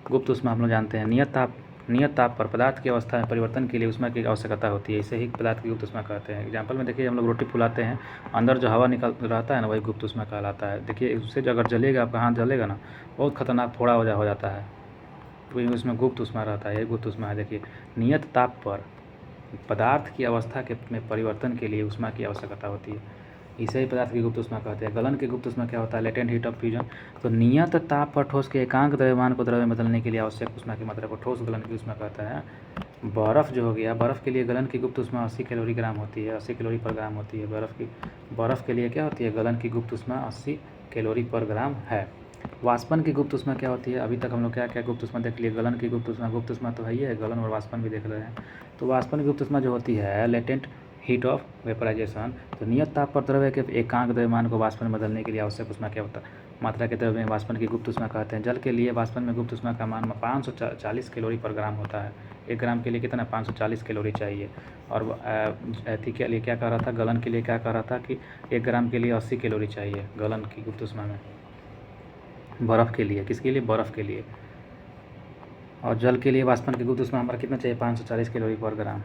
गुप्त ऊष्मा हम लोग जानते हैं, नियत ताप पर पदार्थ की अवस्था में परिवर्तन के लिए ऊष्मा की आवश्यकता होती है, इसे ही पदार्थ की गुप्त ऊष्मा कहते हैं। एग्जाम्पल में देखिए, हम लोग रोटी फुलाते हैं, अंदर जो हवा निकल रहता है ना, वही गुप्त ऊष्मा कहलाता है। देखिए उससे जो अगर जलेगा, आपका हाथ जलेगा ना, बहुत खतरनाक फोड़ा हो जाता है, तो उसमें गुप्त ऊष्मा रहता है, ये गुप्त ऊष्मा है। देखिए नियत ताप पर पदार्थ की अवस्था में परिवर्तन के लिए ऊष्मा की आवश्यकता होती है, इसे ही पदार्थ की गुप्त ऊष्मा कहते हैं। गलन की गुप्त ऊष्मा क्या होता है, लेटेंट हीट ऑफ फ्यूजन। तो नियत ताप पर ठोस के एकांक द्रव्यमान को द्रव्य में बदलने के लिए आवश्यक ऊष्मा की मात्रा को ठोस गलन की ऊष्मा कहता है। बर्फ़ जो हो गया, बर्फ़ के लिए गलन की गुप्त ऊष्मा 80 कैलोरी ग्राम होती है, 80 कैलोरी पर ग्राम होती है। बर्फ़ के लिए क्या होती है, गलन की गुप्त ऊष्मा 80 कैलोरी पर ग्राम है। वाष्पन की गुप्त ऊष्मा क्या होती है, अभी तक हम लोग क्या क्या गुप्त ऊष्मा देख लिए। गलन की गुप्त ऊष्मा तो है ही है, गलन और वाष्पन भी देख रहे हैं। तो वाष्पन की गुप्त ऊष्मा जो होती है, लेटेंट हीट ऑफ वेपराइजेशन। तो नियत ताप पर द्रव्य के एकांक द्रव्यमान को वाष्पन में बदलने के लिए आवश्यक ऊष्मा क्या होता है, मात्रा के द्रव्य में वाष्पन की गुप्त ऊष्मा कहते हैं। जल के लिए वाष्पन में गुप्त ऊष्मा का मान 540 कैलोरी पर ग्राम होता है। 1 ग्राम के लिए कितना, 540 कैलोरी चाहिए। और एथी के लिए क्या कह रहा था, गलन के लिए क्या कह रहा था कि 1 ग्राम के लिए 80 कैलोरी चाहिए गलन की गुप्त ऊष्मा में। बर्फ़ के लिए, किसके लिए, बर्फ़ के लिए। और जल के लिए वाष्पन की गुप्त ऊष्मा हमारा कितना चाहिए, 540 कैलोरी पर ग्राम।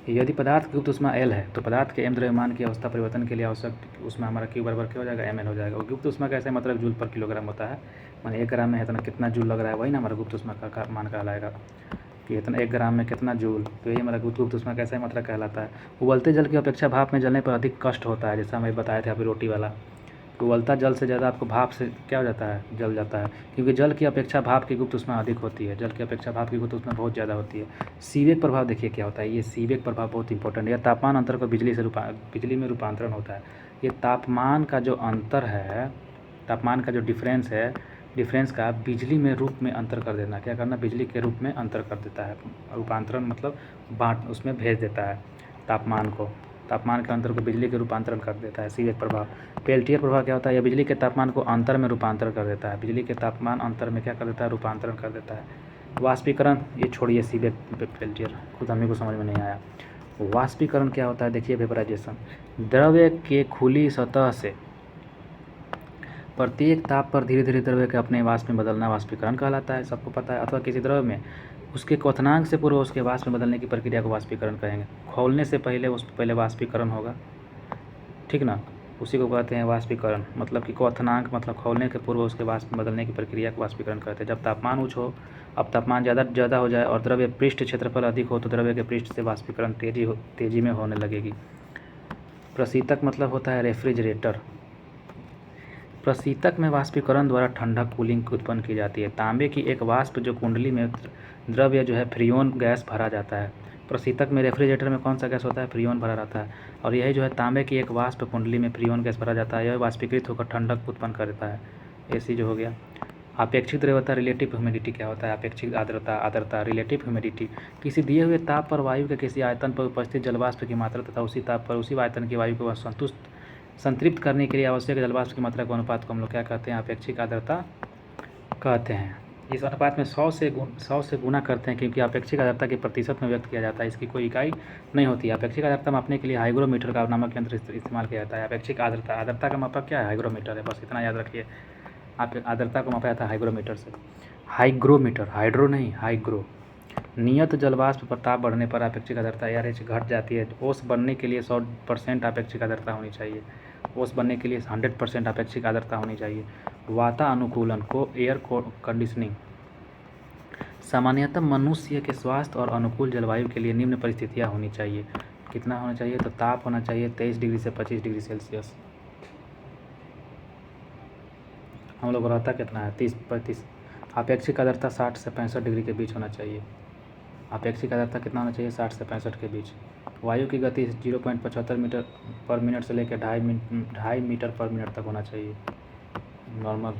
यदि पदार्थ की गुप्त ऊष्मा L है तो पदार्थ के m द्रव्यमान की अवस्था परिवर्तन के लिए आवश्यक ऊष्मा हमारा Q बराबर क्या हो जाएगा, ml हो जाएगा। और गुप्त ऊष्मा का ऐसा मतलब जूल पर किलोग्राम होता है, माने 1 ग्राम में इतना कितना जूल लग रहा है, वही ना हमारा गुप्त ऊष्मा का मान कहलाएगा कि इतना 1 ग्राम में कितना जूल, तो यही हमारा गुप्त ऊष्मा कैसा मात्रा कहलाता है। उबलते जल की अपेक्षा भाप में जलने पर अधिक कष्ट होता है, जैसा हमें बताए थे अभी रोटी वाला। उबलता जल से ज़्यादा आपको भाप से क्या हो जाता है, जल जाता है, क्योंकि जल की अपेक्षा भाप की गुप्त ऊष्मा अधिक होती है। जल की अपेक्षा भाप की गुप्त ऊष्मा बहुत ज़्यादा होती है। सीबेक प्रभाव देखिए क्या होता है, ये सीबेक प्रभाव बहुत इंपॉर्टेंट है। यह तापमान अंतर को बिजली में रूपांतरण होता है। ये तापमान का जो अंतर है, तापमान का जो डिफरेंस का बिजली में रूप में अंतर कर देना, क्या करना, बिजली के रूप में अंतर कर देता है। रूपांतरण मतलब उसमें भेज देता है तापमान के अंतर को बिजली के रूपांतरण कर देता है सीबेक प्रभाव। पेल्टियर प्रभाव क्या होता है, यह बिजली के तापमान को अंतर में रूपांतर कर देता है। बिजली के तापमान अंतर में क्या कर देता है, रूपांतरण कर देता है। वाष्पीकरण ये छोड़िए, सीबेक पेल्टियर खुद हमें को समझ में नहीं आया। वाष्पीकरण क्या होता है, देखिए वेपराइजेशन, द्रव्य के खुली सतह से प्रत्येक ताप पर धीरे धीरे द्रव्य के अपने वाष्प में बदलना वाष्पीकरण कहलाता है, सबको पता है। अथवा किसी द्रव्य में उसके क्वथनांक से पूर्व उसके वाष्प में बदलने की प्रक्रिया को वाष्पीकरण कहेंगे। खौलने से पहले वाष्पीकरण होगा, ठीक ना, उसी को कहते हैं वाष्पीकरण। मतलब कि क्वथनांक मतलब खौलने के पूर्व उसके वाष्प में बदलने की प्रक्रिया को वाष्पीकरण कहते हैं। जब तापमान उच्च हो, अब तापमान ज़्यादा हो जाए और द्रव्य पृष्ठ क्षेत्रफल अधिक हो, तो द्रव्य के पृष्ठ से वाष्पीकरण तेजी में होने लगेगी। प्रशीतक मतलब होता है रेफ्रिजरेटर। प्रशीतक में वाष्पीकरण द्वारा ठंडक कूलिंग उत्पन्न की जाती है। तांबे की एक वाष्प जो कुंडली में द्रव्य जो है फ्रियोन गैस भरा जाता है। प्रशीतक में रेफ्रिजरेटर में कौन सा गैस होता है, फ्रियोन भरा रहता है। और यही जो है तांबे की एक वाष्प कुंडली में फ्रियोन गैस भरा जाता है, यह वाष्पीकृत होकर ठंडक उत्पन्न कर देता है। ऐसी जो हो गया। अपेक्षित द्रव्यता रिलेटिव ह्यूमिडिटी क्या होता है, अपेक्षित आर्द्रता रिलेटिव ह्यूमिडिटी, किसी दिए हुए ताप पर वायु के किसी आयतन पर उपस्थित जलवाष्प की मात्रा तथा उसी ताप पर उसी आयतन की वायु को संतृप्त करने के लिए आवश्यक जलवाष्प की मात्रा के अनुपात को हम लोग क्या कहते हैं, अपेक्षित आर्द्रता कहते हैं। इस अनुपात में 100 से गुना करते हैं, क्योंकि अपेक्षित आर्द्रता के प्रतिशत में व्यक्त किया जाता है, इसकी कोई इकाई नहीं होती है। अपेक्षित आर्द्रता मापने के लिए हाइग्रोमीटर का नामक यंत्र इस्तेमाल किया जाता है। अपेक्षित आर्द्रता का मापक क्या है, हाइग्रोमीटर है, बस इतना याद रखिए। आप आर्द्रता को मापा जाता है हाइग्रोमीटर से। हाइग्रोमीटर, हाइड्रो नहीं, हाइग्रो। नियत जलवाष्प पर ताप बढ़ने पर अपेक्षित आर्द्रता RH घट जाती है। ओस बनने के लिए 100% अपेक्षित आर्द्रता होनी चाहिए। ओस बनने के लिए 100% अपेक्षित आर्द्रता होनी चाहिए। वातानुकूलन को एयर कंडीशनिंग, सामान्यतः मनुष्य के स्वास्थ्य और अनुकूल जलवायु के लिए निम्न परिस्थितियाँ होनी चाहिए। कितना होना चाहिए, तो ताप होना चाहिए 23 डिग्री से 25 डिग्री सेल्सियस। हम लोग रहता कितना है, 30-35। अपेक्षित आर्द्रता 60 से 65 डिग्री के बीच होना चाहिए। अपेक्षित आर्द्रता कितना होना चाहिए, 60 से 65 के बीच। वायु की गति 0.75 मीटर पर मिनट से लेकर 2.5 मीटर पर मिनट तक होना चाहिए नॉर्मल।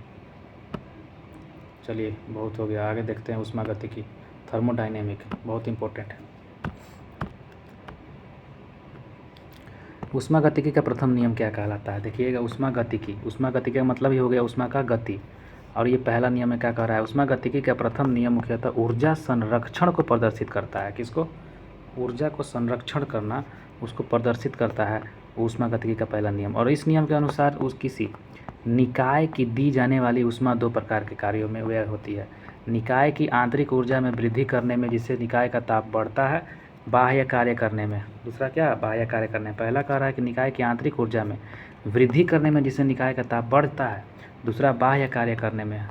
चलिए बहुत हो गया, आगे देखते हैं ऊष्मागतिकी, थर्मोडायनेमिक, बहुत इंपॉर्टेंट है। ऊष्मागतिकी का प्रथम नियम क्या कहलाता है, देखिएगा। ऊष्मागतिकी का मतलब ही हो गया ऊष्मा का गति, और ये पहला नियम में क्या कह रहा है, ऊष्मागतिकी का प्रथम नियम मुख्यतः ऊर्जा संरक्षण को प्रदर्शित करता है। किसको, ऊर्जा को संरक्षण करना, उसको प्रदर्शित करता है ऊष्मागतिकी का पहला नियम। और इस नियम के अनुसार किसी निकाय की दी जाने वाली ऊष्मा 2 प्रकार के कार्यों में व्यय होती है। निकाय की आंतरिक ऊर्जा में वृद्धि करने में, जिससे निकाय का ताप बढ़ता है, बाह्य कार्य करने में। दूसरा क्या, बाह्य कार्य करने में। पहला कह रहा है कि निकाय की आंतरिक ऊर्जा में वृद्धि करने में, जिससे निकाय का ताप बढ़ता है। दूसरा बाह्य कार्य करने में।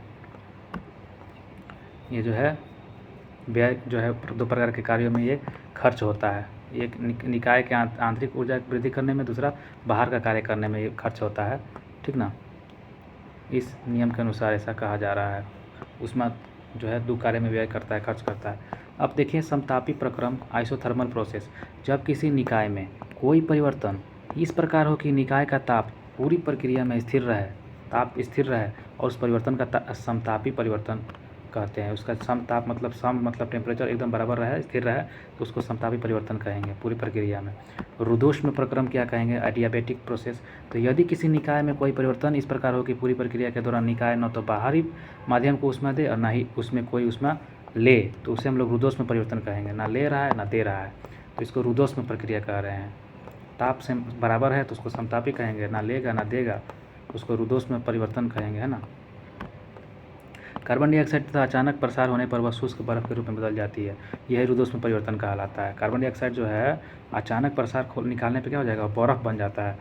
ये जो है व्यय जो है 2 प्रकार के कार्यों में ये खर्च होता है। एक निकाय के आंतरिक ऊर्जा वृद्धि करने में, दूसरा बाहर का कार्य करने में ये खर्च होता है, ठीक ना। इस नियम के अनुसार ऐसा कहा जा रहा है। ऊष्मा जो है 2 कार्य में व्यय करता है, खर्च करता है। अब देखिए समतापी प्रक्रम, आइसोथर्मल प्रोसेस। जब किसी निकाय में कोई परिवर्तन इस प्रकार हो कि निकाय का ताप पूरी प्रक्रिया में स्थिर रहे, ताप स्थिर रहे, और उस परिवर्तन का समतापी परिवर्तन कहते हैं। उसका समताप मतलब सम मतलब टेम्परेचर एकदम बराबर रहे, स्थिर रहे, तो उसको समतापी परिवर्तन कहेंगे पूरी प्रक्रिया में। रुद्धोष्म प्रक्रम क्या कहेंगे, एडियाबेटिक प्रोसेस। तो यदि किसी निकाय में कोई परिवर्तन इस प्रकार हो कि पूरी प्रक्रिया के दौरान निकाय न तो बाहरी माध्यम को ऊष्मा दे और ना ही उसमें कोई ऊष्मा ले, तो उसे हम लोग रुद्धोष्म परिवर्तन कहेंगे। ना ले रहा है ना दे रहा है, तो इसको रुद्धोष्म प्रक्रिया कह रहे हैं। ताप से बराबर है तो उसको समतापी कहेंगे, ना लेगा ना देगा, उसको रुद्धोष्म परिवर्तन कहेंगे, है ना। कार्बन डाइऑक्साइड तथा अचानक प्रसार होने पर वह शुष्क बर्फ के रूप में बदल जाती है, यह रुद्धोष्म परिवर्तन कहलाता है। कार्बन डाइऑक्साइड जो है अचानक प्रसार निकालने पर क्या हो जाएगा, बर्फ बन जाता है।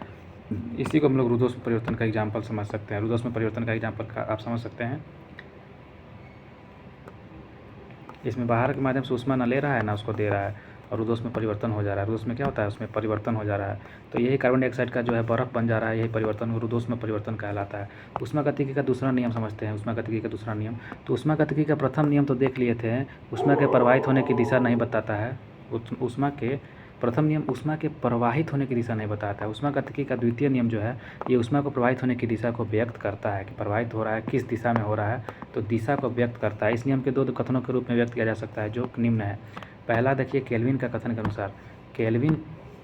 इसी को हम लोग रुद्धोष्म परिवर्तन का एग्जाम्पल समझ सकते हैं। रुद्धोष्म परिवर्तन का एग्जाम्पल आप समझ सकते हैं इसमें बाहर के माध्यम से ऊष्मा ना ले रहा है ना उसको दे रहा है, और रुद्धोष्म में परिवर्तन हो जा रहा है। रुद्धोष्म में क्या होता है, उसमें परिवर्तन हो जा रहा है। तो यही कार्बन डाइऑक्साइड का जो है बर्फ़ बन जा रहा है, यही परिवर्तन रुद्धोष्म में परिवर्तन कहलाता है। ऊष्मागतिकी का दूसरा नियम समझते हैं। ऊष्मागतिकी का दूसरा नियम, तो ऊष्मागतिकी का प्रथम नियम तो देख लिए थे, ऊष्मा के प्रवाहित होने की दिशा नहीं बताता है। ऊष्मा के प्रथम नियम ऊष्मा के प्रवाहित होने की दिशा नहीं बताता है। ऊष्मागतिकी का द्वितीय नियम जो है ये ऊष्मा को प्रवाहित होने की दिशा को व्यक्त करता है कि प्रवाहित हो रहा है किस दिशा में हो रहा है, तो दिशा को व्यक्त करता है। इस नियम के दो कथनों के रूप में व्यक्त किया जा सकता है जो निम्न है। पहला देखिए, केल्विन का कथन के अनुसार, केल्विन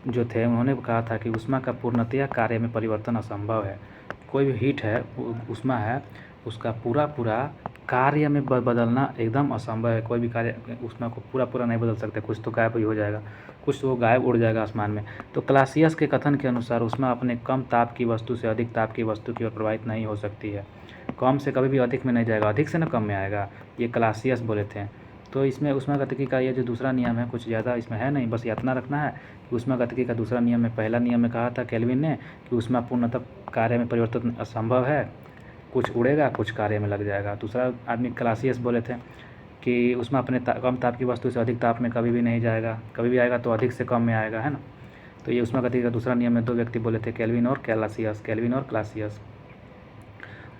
जो थे उन्होंने कहा था कि ऊष्मा का पूर्णतया कार्य में परिवर्तन असंभव है। कोई भी हीट है, ऊष्मा है, उसका पूरा कार्य में बदलना एकदम असंभव है। कोई भी कार्य ऊष्मा को पूरा नहीं बदल सकते, कुछ तो गायब ही हो जाएगा, कुछ तो वो गायब उड़ जाएगा आसमान में। तो क्लासियस के कथन के अनुसार ऊष्मा अपने कम ताप की वस्तु से अधिक ताप की वस्तु की ओर प्रवाहित नहीं हो सकती है। कम से कभी भी अधिक में नहीं जाएगा, अधिक से न कम में आएगा, ये क्लासियस बोले थे। तो इसमें ऊष्मागतिकी का ये जो दूसरा नियम है कुछ ज़्यादा इसमें है नहीं, बस इतना रखना है कि ऊष्मागतिकी का दूसरा नियम में पहला नियम में कहा था केल्विन ने कि ऊष्मा पूर्णतः कार्य में परिवर्तन असंभव है, कुछ उड़ेगा कुछ कार्य में लग जाएगा। दूसरा आदमी क्लासियस बोले थे कि ऊष्मा अपने कम ताप की वस्तु से अधिक ताप में कभी भी नहीं जाएगा, कभी भी आएगा तो अधिक से कम में आएगा, है ना। तो ये ऊष्मागतिकी का दूसरा नियम में दो व्यक्ति बोले थे, केल्विन और क्लासियस।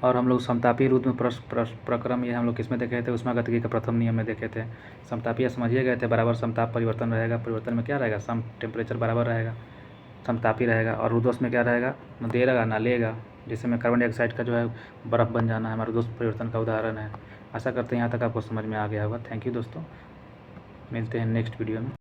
और हम लोग समतापीय रुद्र प्रक्रम ये हम लोग किस में देखे थे, ऊष्मागतिकी का प्रथम नियम में देखे थे। समतापीय समझिए गए थे, बराबर समताप परिवर्तन रहेगा, परिवर्तन में क्या रहेगा, सम टेम्परेचर बराबर रहेगा, समतापी रहेगा। और रुद्धोष्म में क्या रहेगा, न देगा ना लेगा, जैसे में कार्बन डाइऑक्साइड का जो है बर्फ़ बन जाना है हमारा रुद्धोष्म परिवर्तन का उदाहरण है। आशा करते हैं यहाँ तक आपको समझ में आ गया होगा। थैंक यू दोस्तों, मिलते हैं नेक्स्ट वीडियो में।